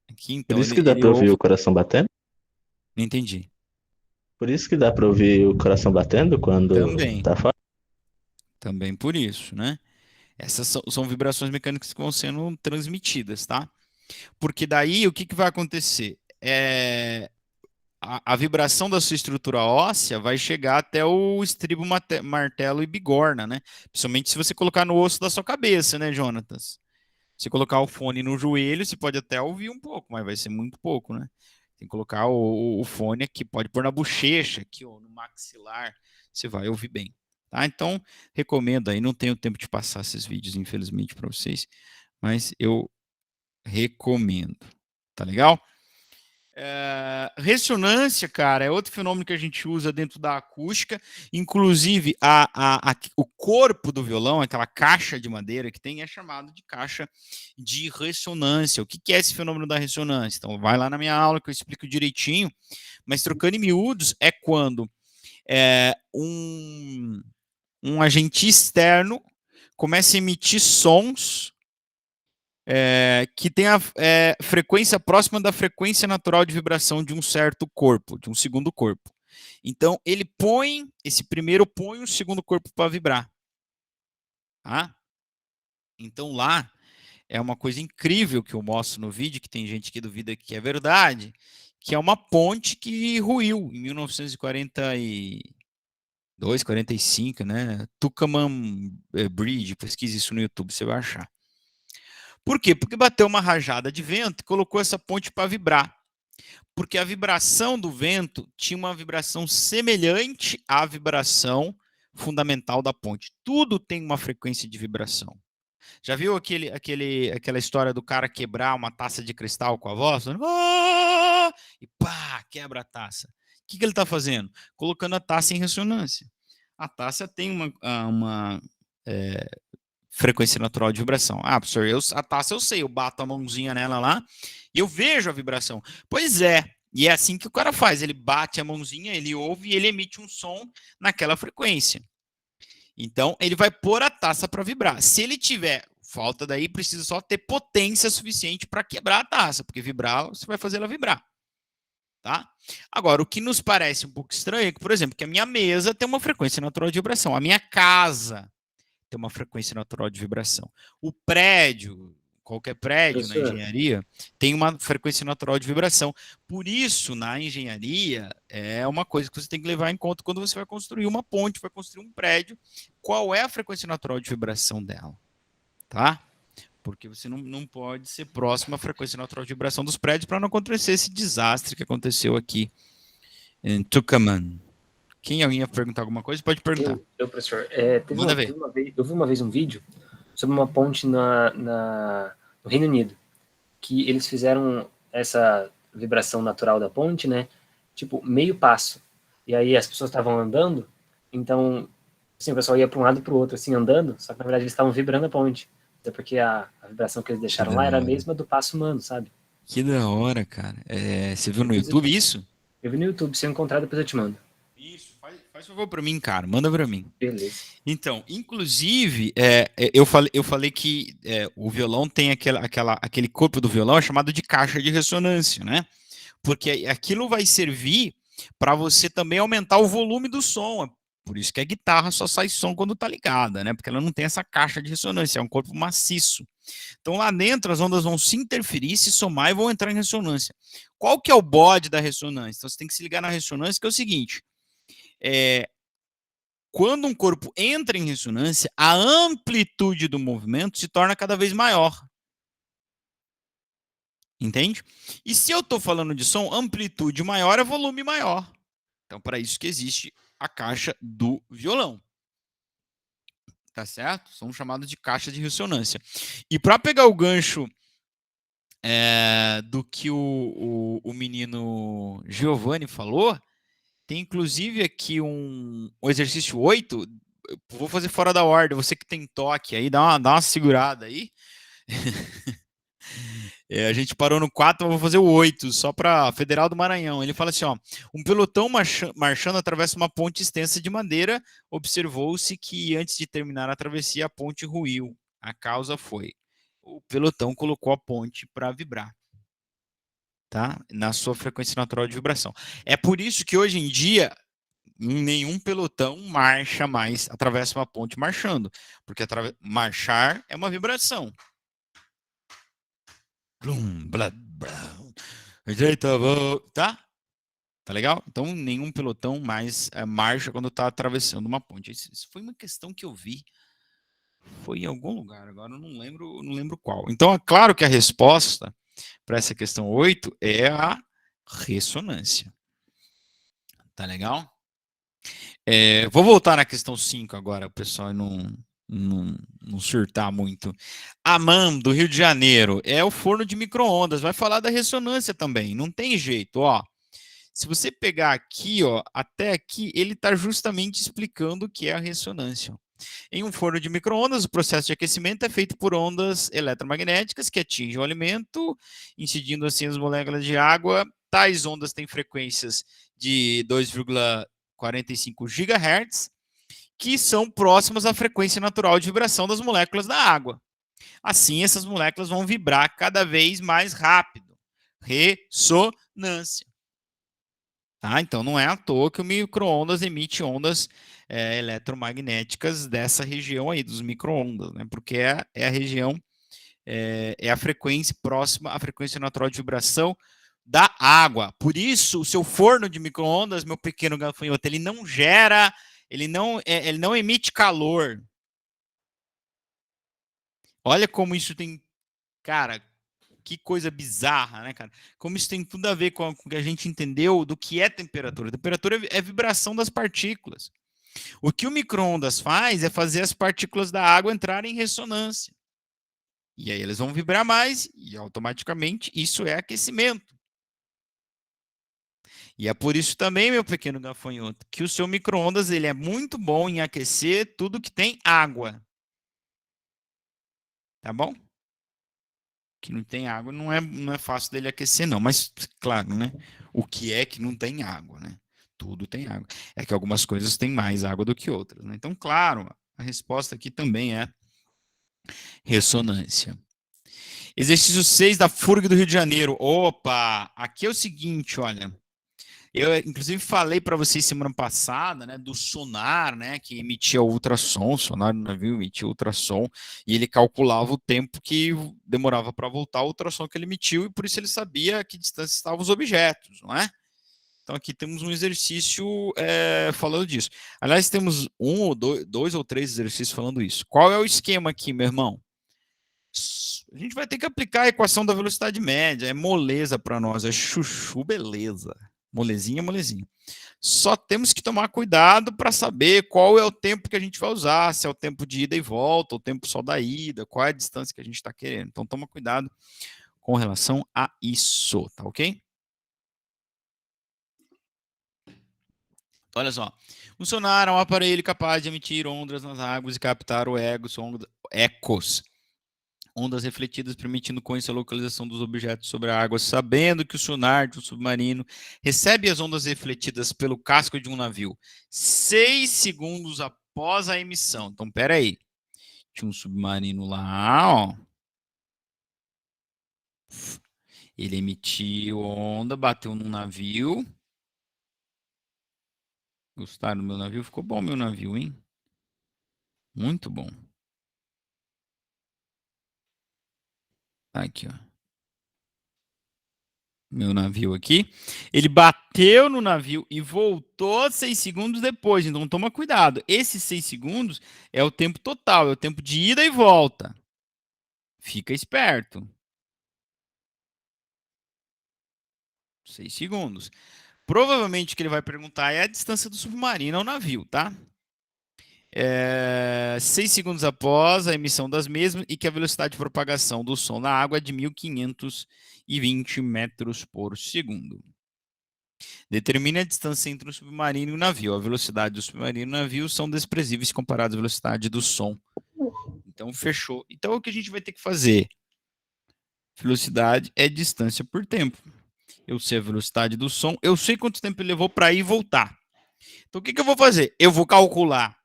aqui, Por então, isso ele, que dá ele pra ouvir ouve. o coração batendo? Não entendi. Por isso que dá pra ouvir o coração batendo quando Também. tá fora? Também por isso, né? Essas são vibrações mecânicas que vão sendo transmitidas, tá? Porque daí o que, que vai acontecer? A vibração da sua estrutura óssea vai chegar até o estribo, martelo e bigorna, né? Principalmente se você colocar no osso da sua cabeça, né, Jonatas? Se colocar o fone no joelho, você pode até ouvir um pouco, mas vai ser muito pouco, né? Tem que colocar o fone aqui, pode pôr na bochecha, aqui, ó, no maxilar, você vai ouvir bem. Tá? Então, recomendo aí, não tenho tempo de passar esses vídeos, infelizmente, para vocês, mas eu recomendo. Tá legal? Ressonância, cara, é outro fenômeno que a gente usa dentro da acústica. Inclusive, o corpo do violão, aquela caixa de madeira que tem, é chamado de caixa de ressonância. O que é esse fenômeno da ressonância? Então, vai lá na minha aula que eu explico direitinho. Mas trocando em miúdos, é quando um agente externo começa a emitir sons que tem a frequência próxima da frequência natural de vibração de um certo corpo, de um segundo corpo. Então, esse primeiro põe o segundo corpo para vibrar. Tá? Então, lá é uma coisa incrível que eu mostro no vídeo, que tem gente que duvida que é verdade, que é uma ponte que ruiu em 1942, 2,45, né? Tucumán Bridge, pesquise isso no YouTube, você vai achar. Por quê? Porque bateu uma rajada de vento e colocou essa ponte para vibrar. Porque a vibração do vento tinha uma vibração semelhante à vibração fundamental da ponte. Tudo tem uma frequência de vibração. Já viu aquela história do cara quebrar uma taça de cristal com a voz? Ah! E pá, quebra a taça. O que ele está fazendo? Colocando a taça em ressonância. A taça tem uma frequência natural de vibração. Ah, professor, a taça eu sei, eu bato a mãozinha nela lá e eu vejo a vibração. Pois é, e é assim que o cara faz. Ele bate a mãozinha, ele ouve e ele emite um som naquela frequência. Então, ele vai pôr a taça para vibrar. Se ele tiver falta daí, precisa só ter potência suficiente para quebrar a taça, porque vibrar, você vai fazer ela vibrar. Tá? Agora, o que nos parece um pouco estranho é que, por exemplo, que a minha mesa tem uma frequência natural de vibração. A minha casa tem uma frequência natural de vibração. O prédio, qualquer prédio na engenharia, tem uma frequência natural de vibração. Por isso, na engenharia, é uma coisa que você tem que levar em conta quando você vai construir uma ponte, vai construir um prédio, qual é a frequência natural de vibração dela, tá? Porque você não pode ser próximo à frequência natural de vibração dos prédios para não acontecer esse desastre que aconteceu aqui em Tucumán. Quem ia perguntar alguma coisa, pode perguntar. Eu professor. Eu vi uma vez um vídeo sobre uma ponte no Reino Unido, que eles fizeram essa vibração natural da ponte, né? Tipo, meio passo. E aí as pessoas estavam andando, então, assim, o pessoal ia para um lado e para o outro, assim, andando, só que na verdade eles estavam vibrando a ponte. Até porque a vibração que eles deixaram lá era a mesma do passo humano, sabe? Que da hora, cara. Você viu no YouTube isso? Eu vi no YouTube, se eu encontrar, depois eu te mando. Isso, faz favor pra mim, cara. Manda pra mim. Beleza. Então, inclusive, eu falei que o violão tem aquele corpo do violão é chamado de caixa de ressonância, né? Porque aquilo vai servir para você também aumentar o volume do som. Por isso que a guitarra só sai som quando tá ligada, né? Porque ela não tem essa caixa de ressonância, é um corpo maciço. Então lá dentro as ondas vão se interferir, se somar e vão entrar em ressonância. Qual que é o bode da ressonância? Então você tem que se ligar na ressonância, que é o seguinte: quando um corpo entra em ressonância, a amplitude do movimento se torna cada vez maior. Entende? E se eu estou falando de som, amplitude maior é volume maior. Então, para isso que existe a caixa do violão. Tá certo? São chamados de caixa de ressonância. E para pegar o gancho do que o menino Giovanni falou, tem inclusive aqui um exercício 8. Vou fazer fora da ordem. Você que tem toque aí, dá uma segurada aí. A gente parou no 4, vou fazer o 8, só para Federal do Maranhão. Ele fala assim, ó: um pelotão marchando atravessa uma ponte extensa de madeira. Observou-se que antes de terminar a travessia, a ponte ruiu. A causa foi: o pelotão colocou a ponte para vibrar, tá? Na sua frequência natural de vibração. É por isso que hoje em dia nenhum pelotão marcha mais, atravessa uma ponte marchando, porque marchar é uma vibração. Tá? Tá legal? Então, nenhum pelotão mais marcha quando tá atravessando uma ponte. Isso foi uma questão que eu vi. Foi em algum lugar, agora eu não lembro qual. Então, é claro que a resposta para essa questão 8 é a ressonância. Tá legal? Vou voltar na questão 5 agora, o pessoal não surtar muito. Amam, do Rio de Janeiro, é o forno de micro-ondas. Vai falar da ressonância também, não tem jeito, ó. Se você pegar aqui, ó, até aqui, ele está justamente explicando o que é a ressonância. Em um forno de micro-ondas, o processo de aquecimento é feito por ondas eletromagnéticas que atingem o alimento, incidindo assim as moléculas de água. Tais ondas têm frequências de 2,45 GHz, que são próximas à frequência natural de vibração das moléculas da água. Assim, essas moléculas vão vibrar cada vez mais rápido. Ressonância. Tá? Então, não é à toa que o micro-ondas emite ondas eletromagnéticas dessa região aí, dos micro-ondas, né? Porque é a região, é a frequência próxima à frequência natural de vibração da água. Por isso, o seu forno de micro-ondas, meu pequeno gafanhoto, ele não gera Ele não emite calor. Olha como isso tem... Cara, que coisa bizarra, né, cara? Como isso tem tudo a ver com o que a gente entendeu do que é temperatura. Temperatura é vibração das partículas. O que o micro-ondas faz é fazer as partículas da água entrarem em ressonância. E aí eles vão vibrar mais e automaticamente isso é aquecimento. E é por isso também, meu pequeno gafanhoto, que o seu micro-ondas ele é muito bom em aquecer tudo que tem água. Tá bom? Que não tem água não é fácil dele aquecer, não. Mas, claro, né? O que é que não tem água, né? Tudo tem água. É que algumas coisas têm mais água do que outras, né? Então, claro, a resposta aqui também é ressonância. Exercício 6 da FURG do Rio de Janeiro. Opa! Aqui é o seguinte, olha. Eu, inclusive, falei para vocês semana passada, né, do sonar, né, que emitia ultrassom, sonar do navio emitia ultrassom, e ele calculava o tempo que demorava para voltar o ultrassom que ele emitiu, e por isso ele sabia a que distância estavam os objetos, não é? Então, aqui temos um exercício falando disso. Aliás, temos dois ou três exercícios falando isso. Qual é o esquema aqui, meu irmão? A gente vai ter que aplicar a equação da velocidade média. É moleza para nós, é chuchu, beleza. Molezinha, molezinha. Só temos que tomar cuidado para saber qual é o tempo que a gente vai usar, se é o tempo de ida e volta, o tempo só da ida, qual é a distância que a gente está querendo. Então, toma cuidado com relação a isso, tá ok? Olha só. Um sonar é um aparelho capaz de emitir ondas nas águas e captar ecos, ondas refletidas, permitindo com isso a localização dos objetos sobre a água, sabendo que o sonar de um submarino recebe as ondas refletidas pelo casco de um navio 6 segundos após a emissão. Então, pera aí. Tinha um submarino lá, ó. Ele emitiu onda, bateu num navio. Gostaram do meu navio? Ficou bom meu navio, hein? Muito bom. Aqui, ó. Meu navio aqui. Ele bateu no navio e voltou 6 segundos depois. Então, toma cuidado. Esses 6 segundos é o tempo total, é o tempo de ida e volta. Fica esperto. 6 segundos. Provavelmente o que ele vai perguntar é a distância do submarino ao navio, tá? 6 segundos após a emissão das mesmas e que a velocidade de propagação do som na água é de 1.520 metros por segundo. Determine a distância entre o submarino e o navio. A velocidade do submarino e o navio são desprezíveis comparadas à velocidade do som. Então, fechou. Então, o que a gente vai ter que fazer? Velocidade é distância por tempo. Eu sei a velocidade do som, eu sei quanto tempo ele levou para ir e voltar. Então, o que eu vou fazer? Eu vou calcular,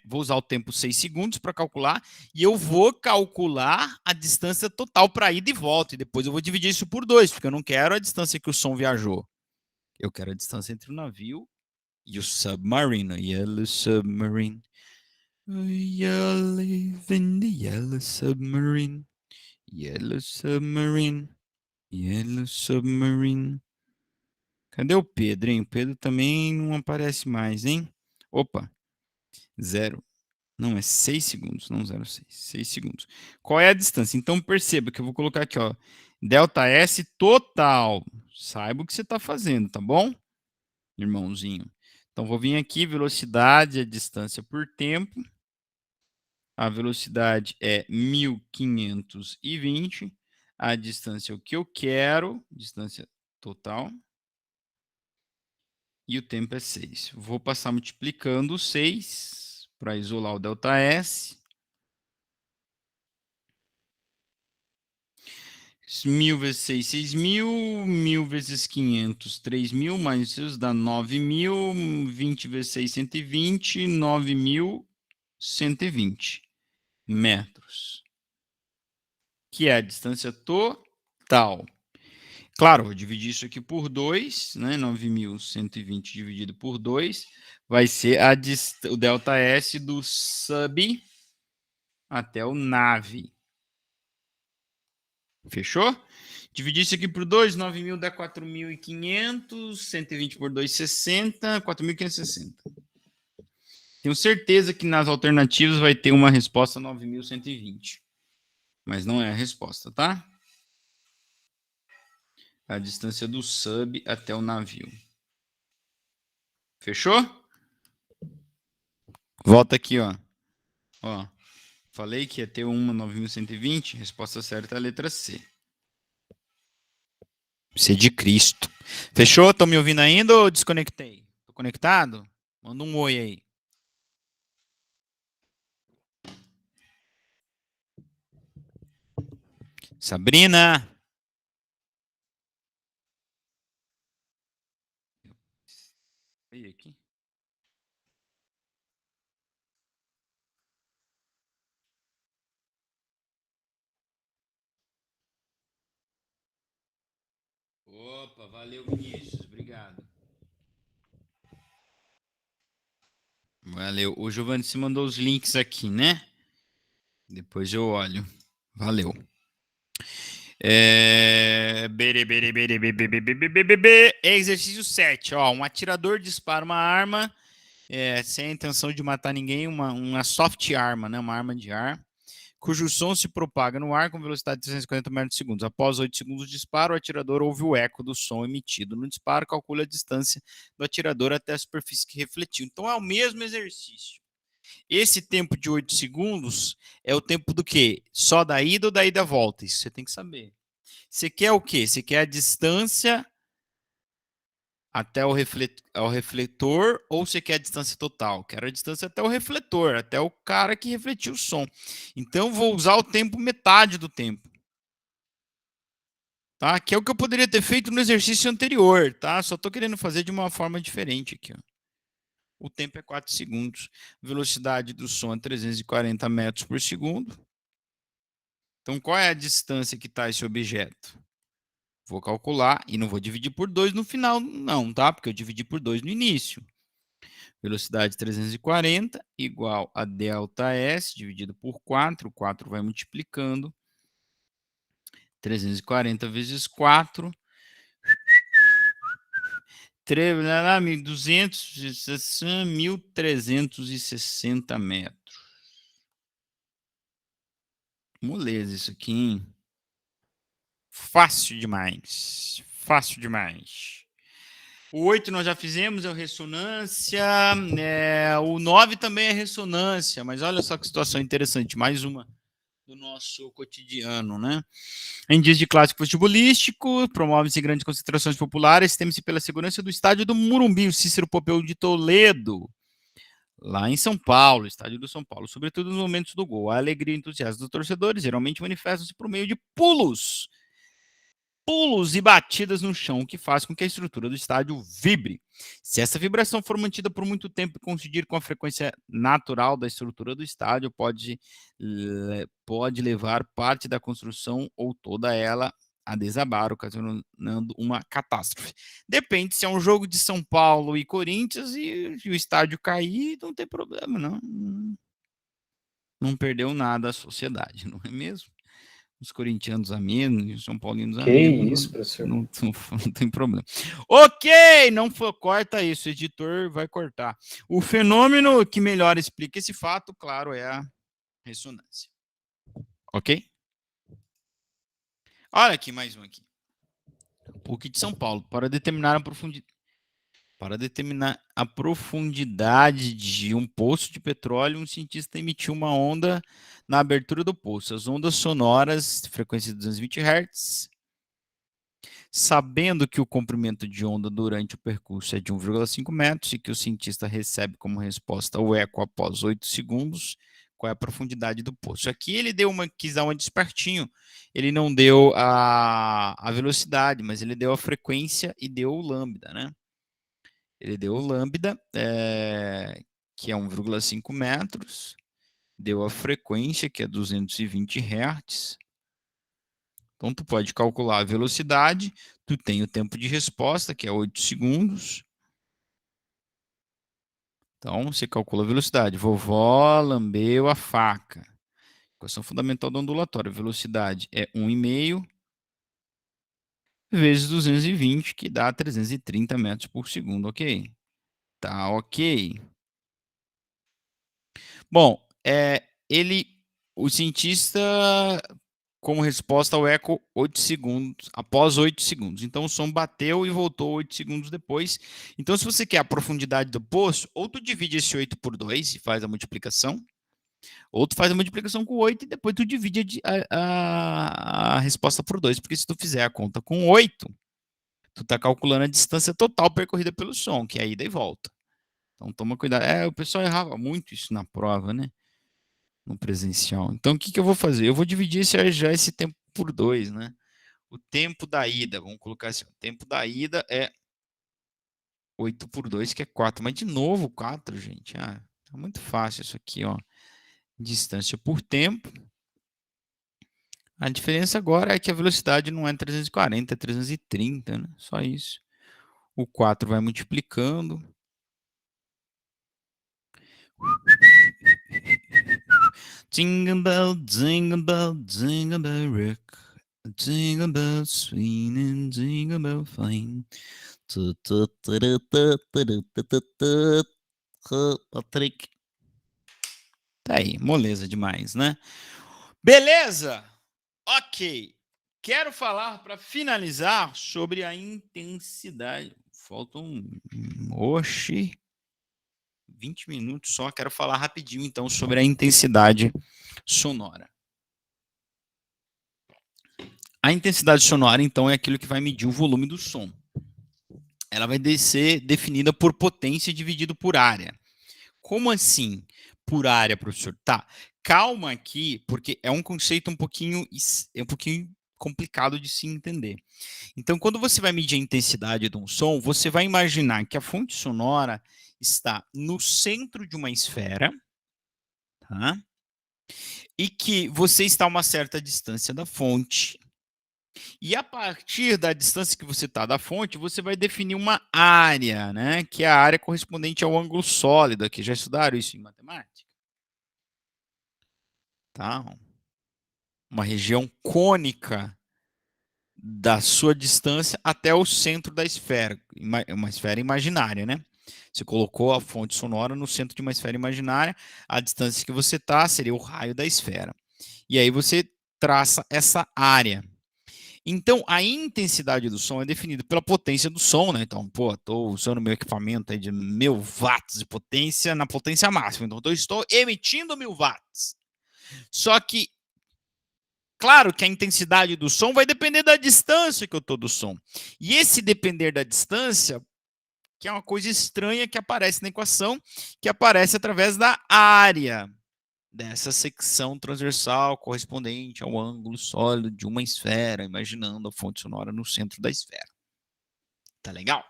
vou usar o tempo 6 segundos para calcular, e eu vou calcular a distância total para ida e volta, e depois eu vou dividir isso por 2, porque eu não quero a distância que o som viajou. Eu quero a distância entre o navio e o submarino. Yellow submarine. You live in the yellow submarine. Yellow submarine. Yellow submarine. Cadê o Pedro, hein? O Pedro também não aparece mais, hein? Opa. 0. Não, é 6 segundos, não 0,6. 6 segundos. Qual é a distância? Então perceba que eu vou colocar aqui, ó. Delta S total. Saiba o que você está fazendo, tá bom? Irmãozinho. Então, vou vir aqui, velocidade é distância por tempo. A velocidade é 1.520. A distância é o que eu quero, distância total. E o tempo é 6. Vou passar multiplicando 6 para isolar o ΔS. 1.000 vezes 6, 6.000. 1.000 vezes 500, 3.000. Mais isso dá 9.000. 20 vezes 6, 120. 9.120 metros. Que é a distância total. Claro, vou dividir isso aqui por 2, né? 9.120 dividido por 2 vai ser o ΔS do sub até o nave. Fechou? Dividir isso aqui por 2, 9.000 dá 4.500, 120 por 2, 60, 4.560. Tenho certeza que nas alternativas vai ter uma resposta 9.120. Mas não é a resposta, tá? A distância do sub até o navio. Fechou? Volta aqui, ó. Ó, falei que ia ter uma 9.120. Resposta certa é a letra C. C de Cristo. Fechou? Estão me ouvindo ainda ou desconectei? Tô conectado? Manda um oi aí. Sabrina. Oi aqui. Opa, valeu, Vinícius. Obrigado. Valeu. O Giovanni se mandou os links aqui, né? Depois eu olho. Valeu. Exercício 7. Ó, um atirador dispara uma arma sem a intenção de matar ninguém, uma soft arma, né? Uma arma de ar, cujo som se propaga no ar com velocidade de 340 metros por segundo. Após 8 segundos de disparo, o atirador ouve o eco do som emitido no disparo, calcula a distância do atirador até a superfície que refletiu. Então é o mesmo exercício. Esse tempo de 8 segundos é o tempo do quê? Só da ida ou da ida volta? Isso você tem que saber. Você quer o quê? Você quer a distância até o refletor ou você quer a distância total? Quero a distância até o refletor, até o cara que refletiu o som. Então, vou usar o tempo metade do tempo. Tá? Que é o que eu poderia ter feito no exercício anterior. Tá? Só estou querendo fazer de uma forma diferente aqui. Ó. O tempo é 4 segundos. Velocidade do som é 340 metros por segundo. Então, qual é a distância que está esse objeto? Vou calcular e não vou dividir por 2 no final, não, tá? Porque eu dividi por 2 no início. Velocidade 340 igual a ΔS dividido por 4. O 4 vai multiplicando. 340 vezes 4. 1.360 metros. Moleza isso aqui, hein? Fácil demais. Fácil demais. O 8 nós já fizemos, é o ressonância. O 9 também é ressonância. Mas olha só que situação interessante. Mais uma do nosso cotidiano, né? Em dias de clássico futebolístico, promove-se grandes concentrações populares, teme-se pela segurança do estádio do Morumbi, o Cícero Pompeu de Toledo, lá em São Paulo, estádio do São Paulo, sobretudo nos momentos do gol. A alegria e entusiasmo dos torcedores geralmente manifestam-se por meio de pulos e batidas no chão, o que faz com que a estrutura do estádio vibre. Se essa vibração for mantida por muito tempo e coincidir com a frequência natural da estrutura do estádio, pode levar parte da construção ou toda ela a desabar, ocasionando uma catástrofe. Depende se é um jogo de São Paulo e Corinthians e o estádio cair, não tem problema, não. Não perdeu nada a sociedade, não é mesmo? Os corintianos a menos, os são paulinos a menos. Que isso, professor? Não tem problema. Ok, não foi, corta isso, o editor vai cortar. O fenômeno que melhor explica esse fato, claro, é a ressonância. Ok? Olha aqui, mais um aqui. PUC de São Paulo, para determinar a profundidade de um poço de petróleo, um cientista emitiu uma onda na abertura do poço. As ondas sonoras, de frequência de 220 Hz, sabendo que o comprimento de onda durante o percurso é de 1,5 metros e que o cientista recebe como resposta o eco após 8 segundos, qual é a profundidade do poço? Aqui ele quis dar uma despertinho, ele não deu a velocidade, mas ele deu a frequência e deu o lambda, né? Ele deu o lambda, que é 1,5 metros, deu a frequência, que é 220 Hz. Então, tu pode calcular a velocidade, tu tem o tempo de resposta, que é 8 segundos. Então, você calcula a velocidade. Vovó lambeu a faca. Equação fundamental do ondulatório. A velocidade é 1,5 vezes 220, que dá 330 metros por segundo, ok? Tá, ok. Bom, o cientista, como resposta ao eco, 8 segundos, após 8 segundos. Então, o som bateu e voltou 8 segundos depois. Então, se você quer a profundidade do poço, ou tu divide esse 8 por 2 e faz a multiplicação, ou tu faz a multiplicação com 8 e depois tu divide a resposta por 2, porque se tu fizer a conta com 8, tu tá calculando a distância total percorrida pelo som, que é a ida e volta. Então toma cuidado. O pessoal errava muito isso na prova, né? No presencial. Então o que eu vou fazer? Eu vou dividir esse tempo por 2, né? O tempo da ida, vamos colocar assim, o tempo da ida é 8 por 2, que é 4. Mas de novo 4, gente. Tá muito fácil isso aqui, ó. Distância por tempo. A diferença agora é que a velocidade não é 340, é 330, né? Só isso. O 4 vai multiplicando. Jingle bell, jingle bell rock. Jingle bell swing, jingle bell fine. Patrick. Tá aí, moleza demais, né? Beleza? Ok. Quero falar para finalizar sobre a intensidade. Faltam, 20 minutos só. Quero falar rapidinho, então, sobre a intensidade sonora. A intensidade sonora, então, é aquilo que vai medir o volume do som. Ela vai ser definida por potência dividido por área. Como assim por área, professor? Tá, calma aqui, porque é um conceito um pouquinho complicado de se entender. Então, quando você vai medir a intensidade de um som, você vai imaginar que a fonte sonora está no centro de uma esfera, tá? E que você está a uma certa distância da fonte. E a partir da distância que você está da fonte, você vai definir uma área, né? Que é a área correspondente ao ângulo sólido, que já estudaram isso em matemática. Tá? Uma região cônica da sua distância até o centro da esfera, uma esfera imaginária, né? Você colocou a fonte sonora no centro de uma esfera imaginária, a distância que você está seria o raio da esfera. E aí você traça essa área. Então, a intensidade do som é definida pela potência do som, né? Então, estou usando meu equipamento aí de 1000 watts de potência na potência máxima. Então, eu estou emitindo 1000 watts. Só que, claro que a intensidade do som vai depender da distância que eu estou do som. E esse depender da distância, que é uma coisa estranha que aparece na equação, que aparece através da área dessa secção transversal correspondente ao ângulo sólido de uma esfera, imaginando a fonte sonora no centro da esfera. Tá legal?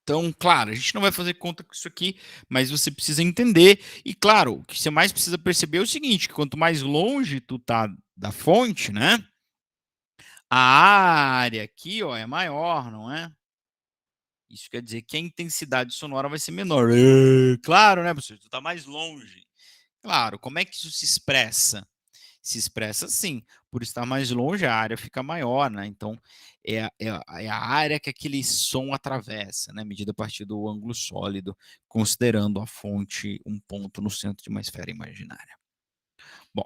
Então, claro, a gente não vai fazer conta com isso aqui, mas você precisa entender. E, claro, o que você mais precisa perceber é o seguinte, que quanto mais longe tu tá da fonte, né? A área aqui, ó, é maior, não é? Isso quer dizer que a intensidade sonora vai ser menor. Claro, né, professor? Tu tá mais longe. Claro, como é que isso se expressa? Se expressa assim, por estar mais longe, a área fica maior, né? Então, é a área que aquele som atravessa, né? Medida a partir do ângulo sólido, considerando a fonte um ponto no centro de uma esfera imaginária. Bom,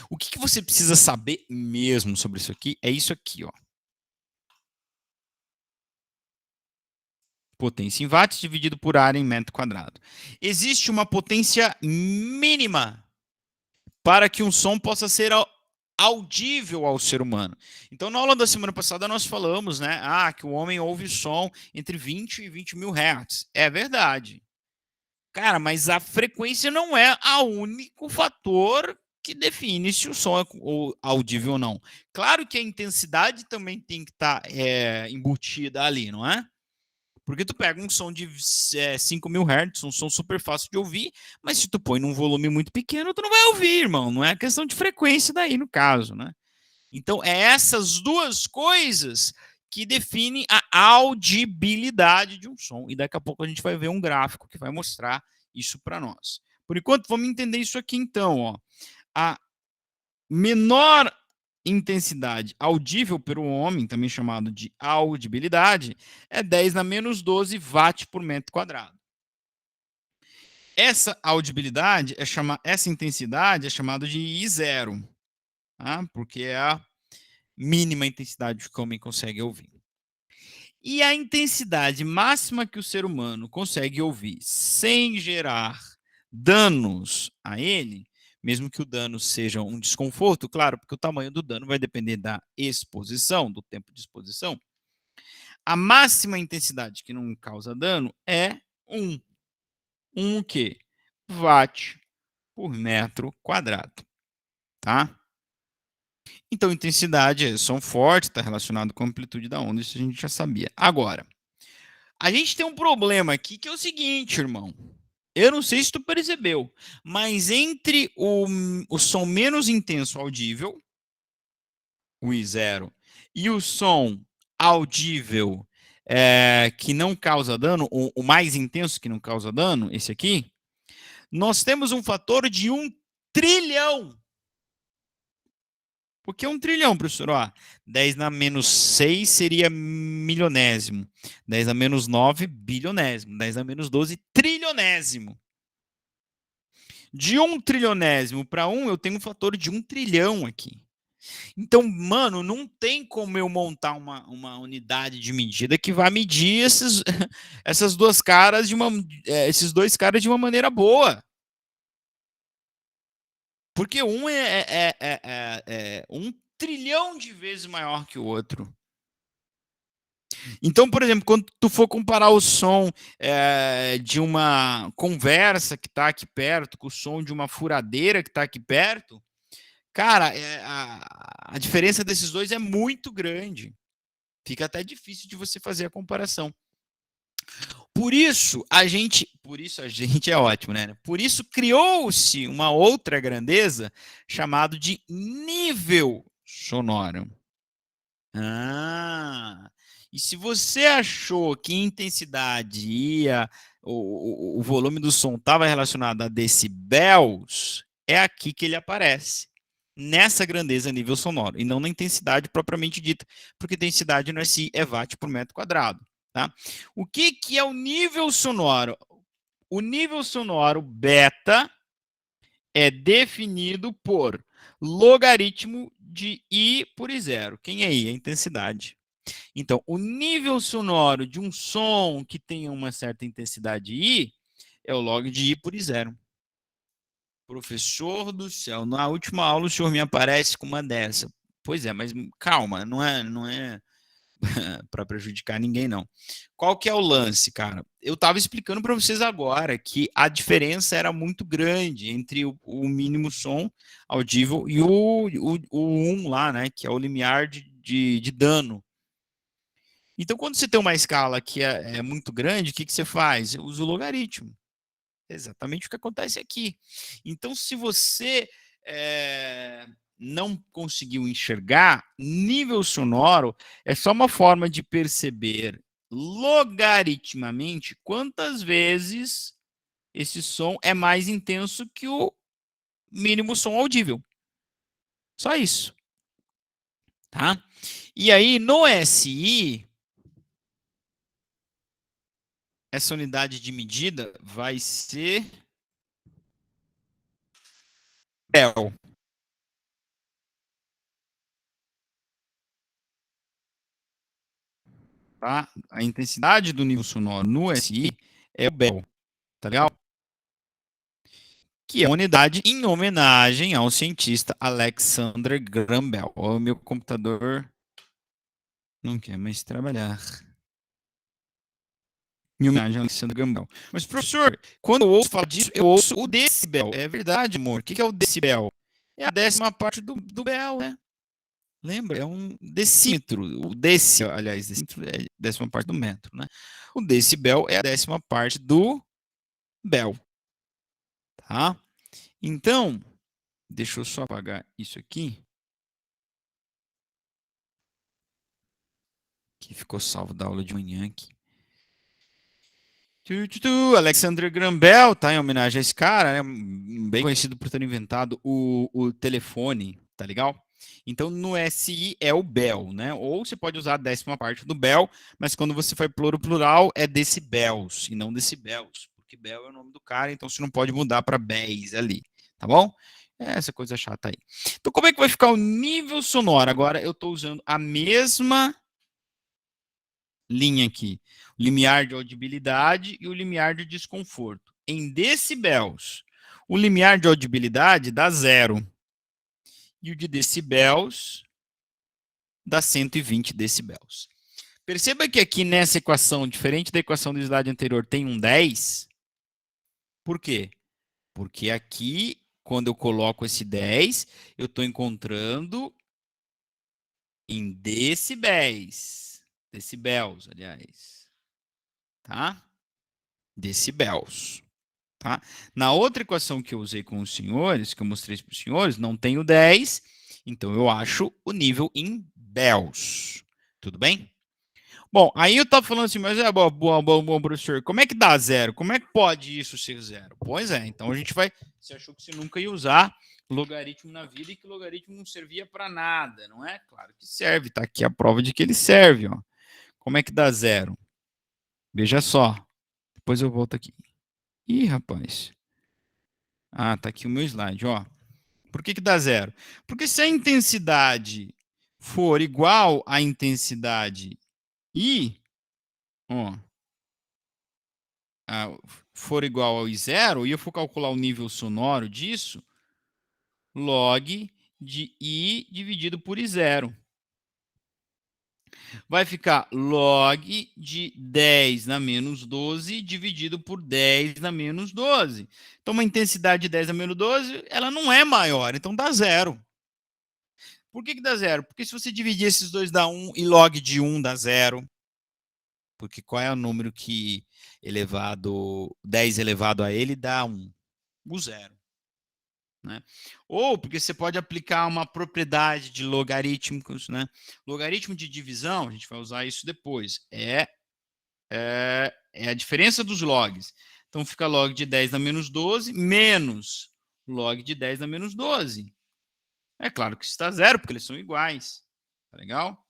o que você precisa saber mesmo sobre isso aqui é isso aqui, ó. Potência em watts dividido por área em metro quadrado. Existe uma potência mínima para que um som possa ser audível ao ser humano. Então, na aula da semana passada, nós falamos, né, que o homem ouve som entre 20 e 20 mil hertz. É verdade. Cara, mas a frequência não é o único fator que define se o som é audível ou não. Claro que a intensidade também tem que estar embutida ali, não é? Porque tu pega um som de 5 mil hertz, um som super fácil de ouvir, mas se tu põe num volume muito pequeno, tu não vai ouvir, irmão. Não é questão de frequência daí, no caso, né? Então, é essas duas coisas que definem a audibilidade de um som. E daqui a pouco a gente vai ver um gráfico que vai mostrar isso para nós. Por enquanto, vamos entender isso aqui, então. Ó. A menor intensidade audível pelo homem, também chamado de audibilidade, é 10 na menos 12 watt por metro quadrado. Essa audibilidade essa intensidade é chamada de I0, tá? Porque é a mínima intensidade que o homem consegue ouvir. E a intensidade máxima que o ser humano consegue ouvir sem gerar danos a ele, mesmo que o dano seja um desconforto, claro, porque o tamanho do dano vai depender da exposição, do tempo de exposição. A máxima intensidade que não causa dano é 1. O quê? Watt por metro quadrado, tá? Então, intensidade é som forte, está relacionado com a amplitude da onda, isso a gente já sabia. Agora, a gente tem um problema aqui que é o seguinte, irmão. Eu não sei se tu percebeu, mas entre o som menos intenso audível, o I0, e o som audível que não causa dano, o mais intenso que não causa dano, esse aqui, nós temos um fator de 1 trilhão. Por que 1 trilhão, professor? Ó, 10 na menos 6 seria milionésimo. 10 na menos 9, bilionésimo. 10 na menos 12, trilionésimo. De 1 trilionésimo para 1, eu tenho um fator de 1 trilhão aqui. Então, mano, não tem como eu montar uma unidade de medida que vá medir esses dois caras de uma maneira boa. Porque um é 1 trilhão de vezes maior que o outro. Então, por exemplo, quando tu for comparar o som de uma conversa que está aqui perto com o som de uma furadeira que está aqui perto, cara, a diferença desses dois é muito grande. Fica até difícil de você fazer a comparação. Por isso a gente é ótimo, né? Por isso criou-se uma outra grandeza chamado de nível sonoro. E se você achou que intensidade o volume do som estava relacionado a decibéis, é aqui que ele aparece. Nessa grandeza nível sonoro, e não na intensidade propriamente dita, porque densidade não é si, é watt por metro quadrado. Tá? O que é o nível sonoro? O nível sonoro beta é definido por logaritmo de I por I0. Quem é I? A intensidade. Então, o nível sonoro de um som que tenha uma certa intensidade I é o log de I por I0. Professor do céu, na última aula o senhor me aparece com uma dessa. Pois é, mas calma, não é para prejudicar ninguém, não. Qual que é o lance, cara? Eu estava explicando para vocês agora que a diferença era muito grande entre o mínimo som audível e o 1 lá, né? Que é o limiar de dano. Então, quando você tem uma escala que é muito grande, o que você faz? Usa o logaritmo. Exatamente o que acontece aqui. Então, se você não conseguiu enxergar, nível sonoro é só uma forma de perceber logaritmamente quantas vezes esse som é mais intenso que o mínimo som audível. Só isso. Tá? E aí, no SI, essa unidade de medida vai ser Bel. Tá? A intensidade do nível sonoro no SI é o Bel. Tá legal? Que é uma unidade em homenagem ao cientista Alexander Graham Bell. O meu computador não quer mais trabalhar. Em homenagem a Alexander Graham Bell. Mas, professor, quando eu ouço falar disso, eu ouço o decibel. É verdade, amor. O que é o decibel? É a 10ª parte do Bell, né? Lembra? É um decímetro. O aliás, decímetro é a 10ª parte do metro, né? O decibel é a 10ª parte do Bell. Tá? Então, deixa eu só apagar isso aqui. Que ficou salvo da aula de manhã aqui. Alexander Graham Bell, tá? Em homenagem a esse cara, né? Bem conhecido por ter inventado o telefone, tá legal? Então, no SI é o bel, né? Ou você pode usar a 10ª parte do bel, mas quando você for plural é decibels e não decibels, porque bel é o nome do cara, então você não pode mudar para béis ali, tá bom? É essa coisa chata aí. Então, como é que vai ficar o nível sonoro? Agora eu estou usando a mesma linha aqui, o limiar de audibilidade e o limiar de desconforto. Em decibels, o limiar de audibilidade dá 0 e o de decibels dá 120 decibels. Perceba que aqui nessa equação, diferente da equação do slide anterior, tem um 10. Por quê? Porque aqui, quando eu coloco esse 10, eu estou encontrando em decibéis. Decibels, aliás. Tá? Decibels. Tá? Na outra equação que eu usei com os senhores, que eu mostrei para os senhores, não tem o 10, então eu acho o nível em Bels. Tudo bem? Bom, aí eu estava falando assim, mas bom, professor, como é que dá 0? Como é que pode isso ser 0? Pois é, então a gente vai... Você achou que você nunca ia usar logaritmo na vida e que logaritmo não servia para nada, não é? Claro que serve, tá aqui a prova de que ele serve, ó. Como é que dá 0? Veja só. Depois eu volto aqui. Ih, rapaz. Ah, tá aqui o meu slide, ó. Por que dá 0? Porque se a intensidade for igual à intensidade I, ó, for igual ao I0, e eu for calcular o nível sonoro disso, log de I dividido por I0. Vai ficar log de 10 na menos 12 dividido por 10 na menos 12. Então, uma intensidade de 10 na menos 12, ela não é maior, então dá 0. Por que dá 0? Porque se você dividir esses dois dá 1 e log de 1 dá 0. Porque qual é o número que 10 elevado a ele dá 1? O 0. Né? Ou porque você pode aplicar uma propriedade de logarítmicos, né? Logaritmo de divisão, a gente vai usar isso depois, é a diferença dos logs. Então fica log de 10 na menos 12 menos log de 10 na menos 12. É claro que isso está 0, porque eles são iguais. Tá legal?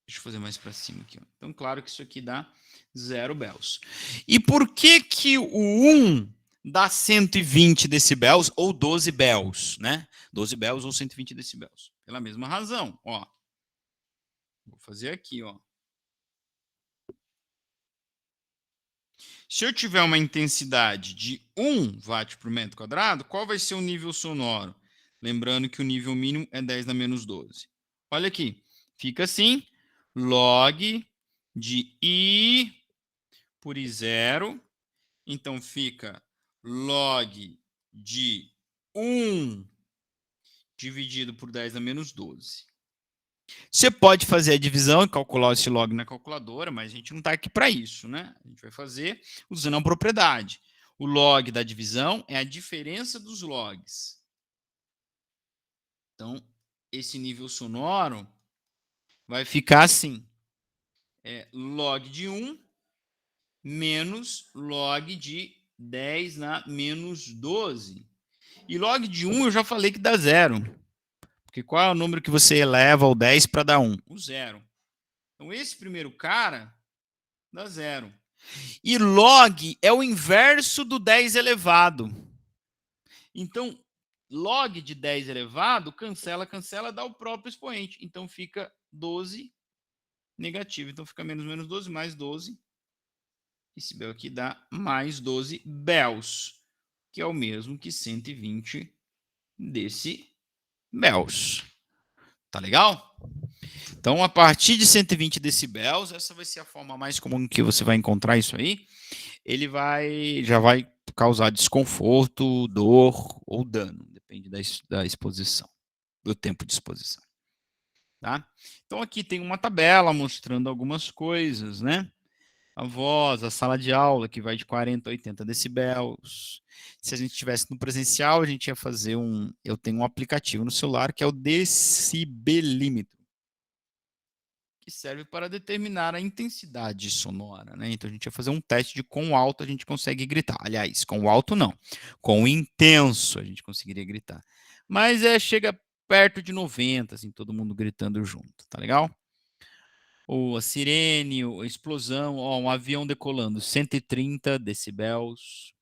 Deixa eu fazer mais para cima aqui. Ó. Então, claro que isso aqui dá 0 Bels. E por que que o 1 dá 120 decibels ou 12 Bels, né? 12 Bels ou 120 decibels. Pela mesma razão, ó. Vou fazer aqui, ó. Se eu tiver uma intensidade de 1 watt por metro quadrado, qual vai ser o nível sonoro? Lembrando que o nível mínimo é 10 na menos 12. Olha aqui. Fica assim. Log de I por I0. Então, fica log de 1 dividido por 10 na menos 12. Você pode fazer a divisão e calcular esse log na calculadora, mas a gente não está aqui para isso, né? A gente vai fazer usando a propriedade. O log da divisão é a diferença dos logs. Então, esse nível sonoro vai ficar assim. Log de 1 menos log de 10 na menos 12. E log de 1 eu já falei que dá 0. Porque qual é o número que você eleva ao 10 para dar 1? O 0. Então, esse primeiro cara dá 0. E log é o inverso do 10 elevado. Então, log de 10 elevado, cancela, dá o próprio expoente. Então, fica 12 negativo. Então, fica menos 12 mais 12. Esse bel aqui dá mais 12 Bels, que é o mesmo que 120 decibels. Tá legal? Então, a partir de 120 decibels, essa vai ser a forma mais comum que você vai encontrar isso aí. Ele já vai causar desconforto, dor ou dano, depende da exposição, do tempo de exposição. Tá? Então, aqui tem uma tabela mostrando algumas coisas, né? A voz, a sala de aula, que vai de 40 a 80 decibels. Se a gente estivesse no presencial, a gente ia fazer eu tenho um aplicativo no celular que é o decibelímetro, que serve para determinar a intensidade sonora, né? Então a gente ia fazer um teste de quão alto a gente consegue gritar. Aliás, com alto não, com intenso a gente conseguiria gritar. mas chega perto de 90, assim, todo mundo gritando junto, tá legal? Ou a sirene, a explosão, um avião decolando, 130 decibels.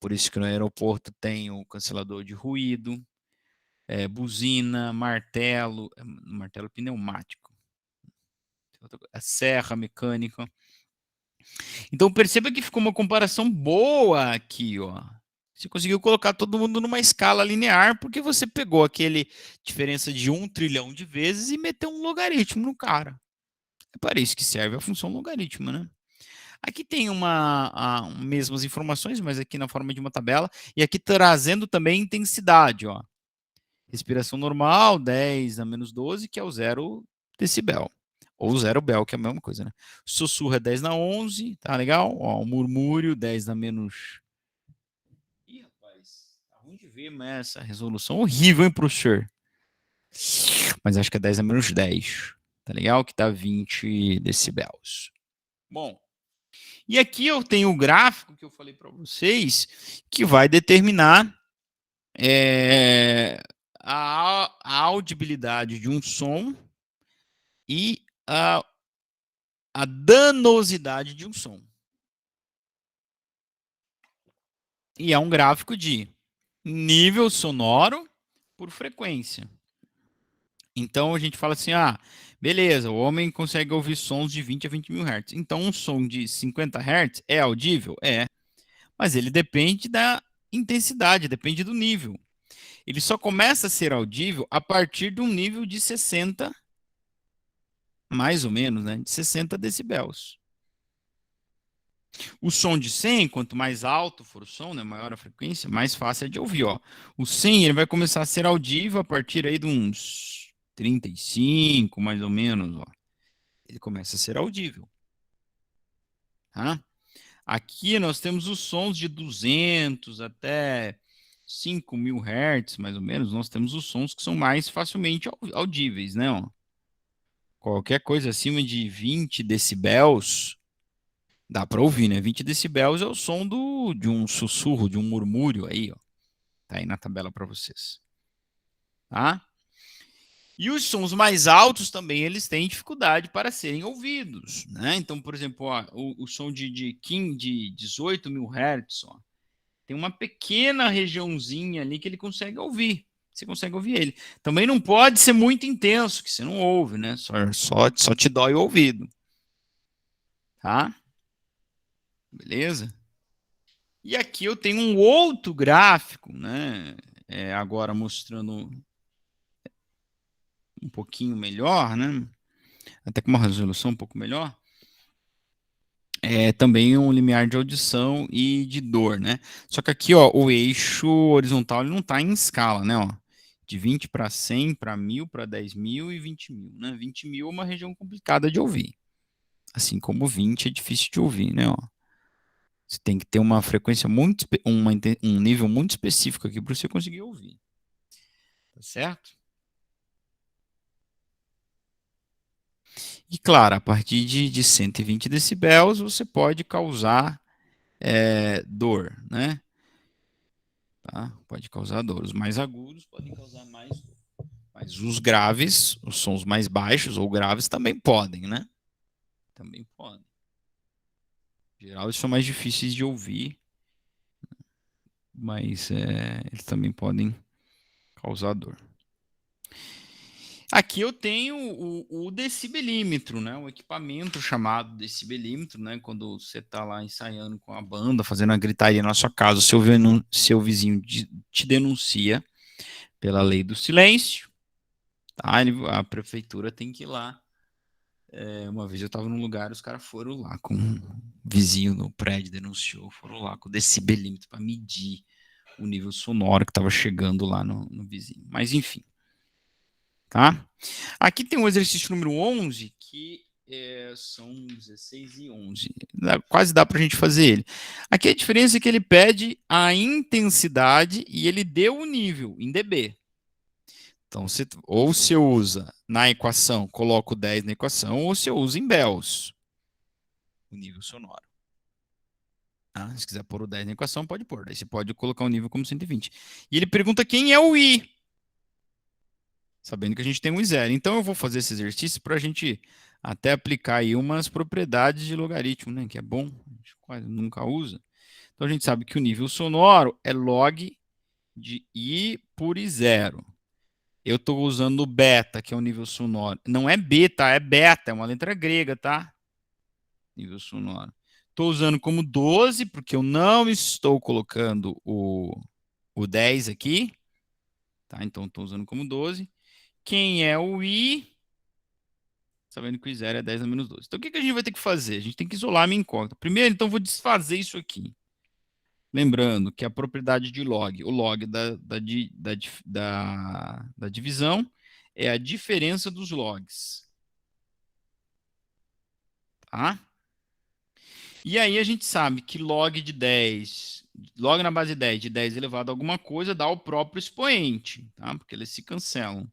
Por isso que no aeroporto tem o cancelador de ruído, buzina, martelo pneumático, a serra mecânica. Então perceba que ficou uma comparação boa aqui, ó. Você conseguiu colocar todo mundo numa escala linear porque você pegou aquele diferença de 1 trilhão de vezes e meteu um logaritmo no cara. É para isso que serve a função logaritmo, né? Aqui tem mesmas informações, mas aqui na forma de uma tabela, e aqui trazendo também intensidade, ó. Respiração normal, 10 a menos 12, que é o 0 decibel. Ou 0 bel, que é a mesma coisa, né? Sussurro é 10 na 11, tá legal? Ó, o murmúrio, 10 na menos... Ih, rapaz, tá ruim de ver, mas essa resolução horrível, hein, professor? Mas acho que é 10 a menos 10, tá legal? Que tá 20 decibels. Bom, e aqui eu tenho o gráfico que eu falei para vocês, que vai determinar a audibilidade de um som e a danosidade de um som. E é um gráfico de nível sonoro por frequência. Então a gente fala assim, beleza, o homem consegue ouvir sons de 20 a 20 mil Hz. Então um som de 50 Hz é audível? É. Mas ele depende da intensidade, depende do nível. Ele só começa a ser audível a partir de um nível de 60, mais ou menos, né? De 60 decibels. O som de 100, quanto mais alto for o som, né, maior a frequência, mais fácil é de ouvir, ó. O 100, ele vai começar a ser audível a partir aí de uns 35, mais ou menos, ó. Ele começa a ser audível. Tá? Aqui nós temos os sons de 200 até 5.000 Hz, mais ou menos. Nós temos os sons que são mais facilmente audíveis, né? Ó. Qualquer coisa acima de 20 decibels, dá para ouvir, né? 20 decibels é o som de um sussurro, de um murmúrio aí, ó. Tá aí na tabela para vocês. Tá? E os sons mais altos também, eles têm dificuldade para serem ouvidos, né? Então, por exemplo, ó, o som de 18 mil Hz, ó, tem uma pequena regiãozinha ali que ele consegue ouvir. Você consegue ouvir ele. Também não pode ser muito intenso, que você não ouve, né? Só te dói o ouvido. Tá? Beleza? E aqui eu tenho um outro gráfico, né? Agora mostrando um pouquinho melhor, né? Até com uma resolução um pouco melhor. Também um limiar de audição e de dor, né? Só que aqui, ó, o eixo horizontal ele não está em escala, né? Ó, de 20 para 100, para 1.000, para 10.000 e 20.000, né? 20.000 é uma região complicada de ouvir. Assim como 20 é difícil de ouvir, né? Ó. Você tem que ter uma frequência muito, um nível muito específico aqui para você conseguir ouvir. Tá certo? E claro, a partir de 120 decibels você pode causar dor, né? Tá? Pode causar dor. Os mais agudos podem causar mais dor. Mas os graves, os sons mais baixos ou graves também podem, né? Também podem. Em geral, eles são mais difíceis de ouvir, mas eles também podem causar dor. Aqui eu tenho o decibelímetro, né? Um equipamento chamado decibelímetro, né? Quando você está lá ensaiando com a banda, fazendo a gritaria na sua casa, seu vizinho te denuncia pela lei do silêncio, tá? A prefeitura tem que ir lá. Uma vez eu estava num lugar, os caras foram lá com um vizinho no prédio, denunciou, foram lá com o decibelímetro para medir o nível sonoro que estava chegando lá no vizinho. Mas enfim. Tá? Aqui tem o exercício número 11, que são 16 e 11. Quase dá para a gente fazer ele. Aqui a diferença é que ele pede a intensidade e ele deu o nível em dB. Então, ou você usa na equação, coloca o 10 na equação, ou você usa em Bels, o nível sonoro. Ah, se quiser pôr o 10 na equação, pode pôr. Daí você pode colocar o nível como 120. E ele pergunta quem é o I, sabendo que a gente tem um I0. Então eu vou fazer esse exercício para a gente até aplicar aí umas propriedades de logaritmo, né? Que é bom, a gente quase nunca usa. Então a gente sabe que o nível sonoro é log de I por I0. Eu estou usando o beta, que é o nível sonoro. Não é beta, é beta, é uma letra grega, tá? Nível sonoro. Estou usando como 12, porque eu não estou colocando o 10 aqui. Tá? Então, estou usando como 12. Quem é o I? Sabendo que o I0 é 10 a menos 12. Então, o que a gente vai ter que fazer? A gente tem que isolar a minha incógnita. Primeiro, então, vou desfazer isso aqui. Lembrando que a propriedade de log, o log da divisão, é a diferença dos logs. Tá? E aí a gente sabe que log de 10, log na base 10, de 10 elevado a alguma coisa, dá o próprio expoente, tá? Porque eles se cancelam.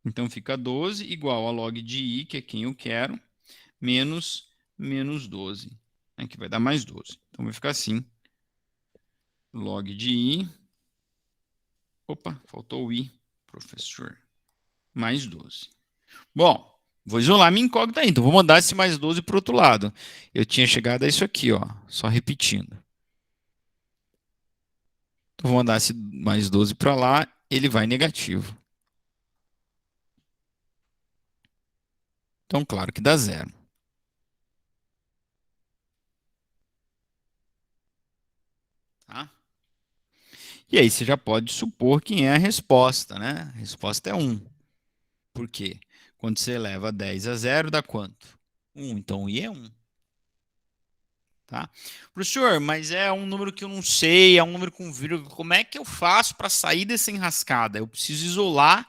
Então fica 12 igual a log de i, que é quem eu quero, menos 12, né? Que vai dar mais 12. Então vai ficar assim. Log de i. Opa, faltou o i, professor. Mais 12. Bom, vou isolar minha incógnita aí. Então vou mandar esse mais 12 para o outro lado. Eu tinha chegado a isso aqui, ó. Só repetindo. Então, vou mandar esse mais 12 para lá, ele vai negativo. Então, claro que dá zero. Tá? E aí você já pode supor quem é a resposta, né? A resposta é 1. Por quê? Quando você eleva 10 a 0, dá quanto? 1. Então, I é 1. Tá? Professor, mas é um número que eu não sei, é um número com vírgula. Como é que eu faço para sair dessa enrascada? Eu preciso isolar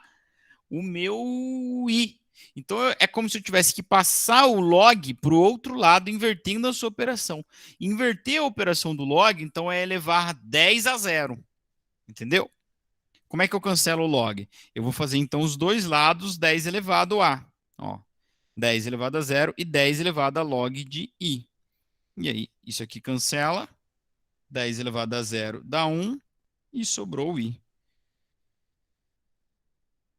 o meu I. Então é como se eu tivesse que passar o log para o outro lado, invertendo a sua operação. Inverter a operação do log, então, é elevar 10 a 0. Entendeu? Como é que eu cancelo o log? Eu vou fazer, então, os dois lados 10 elevado a. Ó, 10 elevado a 0 e 10 elevado a log de I. E aí, isso aqui cancela. 10 elevado a 0 dá 1 e sobrou o I.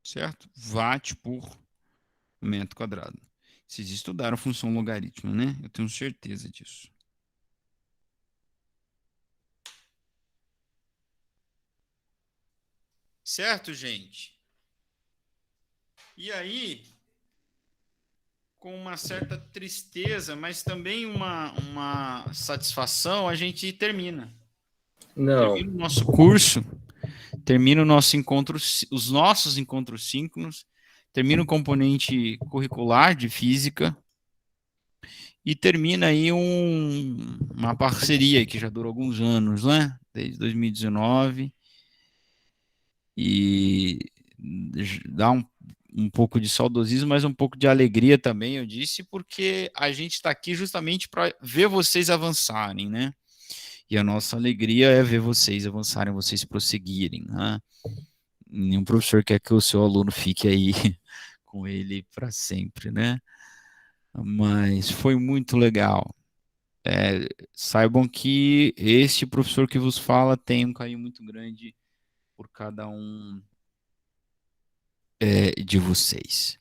Certo? Watt por metro quadrado. Vocês estudaram função logaritmo, né? Eu tenho certeza disso. Certo, gente? E aí, com uma certa tristeza, mas também uma satisfação, a gente termina. Não. Termina o nosso curso, termina o nosso encontro, os nossos encontros síncronos, termina o componente curricular de física e termina aí uma parceria que já durou alguns anos, né? Desde 2019. E dá um pouco de saudosismo, mas um pouco de alegria também, eu disse, porque a gente está aqui justamente para ver vocês avançarem, né? E a nossa alegria é ver vocês avançarem, vocês prosseguirem, né? Nenhum professor quer que o seu aluno fique aí com ele para sempre, né? Mas foi muito legal. Saibam que este professor que vos fala tem um carinho muito grande por cada um de vocês.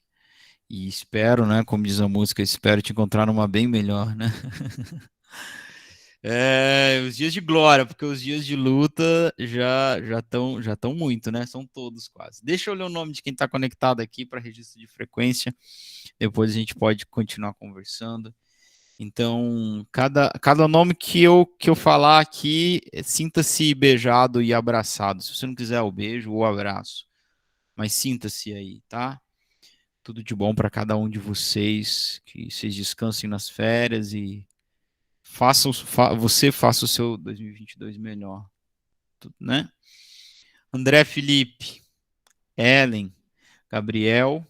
E espero, né, como diz a música, espero te encontrar numa bem melhor, né? Os dias de glória, porque os dias de luta já estão muito, né? São todos quase. Deixa eu ler o nome de quem está conectado aqui para registro de frequência. Depois a gente pode continuar conversando. Então, cada nome que eu falar aqui, sinta-se beijado e abraçado. Se você não quiser o beijo ou o abraço, mas sinta-se aí, tá? Tudo de bom para cada um de vocês, que vocês descansem nas férias e você faça o seu 2022 melhor, né? André Felipe, Ellen, Gabriel,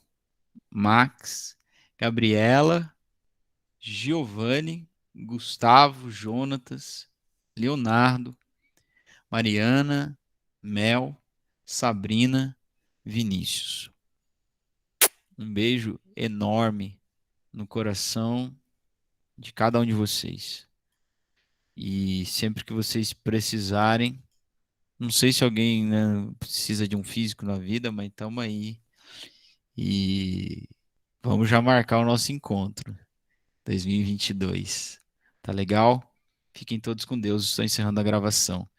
Max, Gabriela, Giovanni, Gustavo, Jonatas, Leonardo, Mariana, Mel, Sabrina, Vinícius. Um beijo enorme no coração de cada um de vocês. E sempre que vocês precisarem, não sei se alguém, né, precisa de um físico na vida, mas estamos aí. E vamos já marcar o nosso encontro, 2022. Tá legal? Fiquem todos com Deus. Estou encerrando a gravação.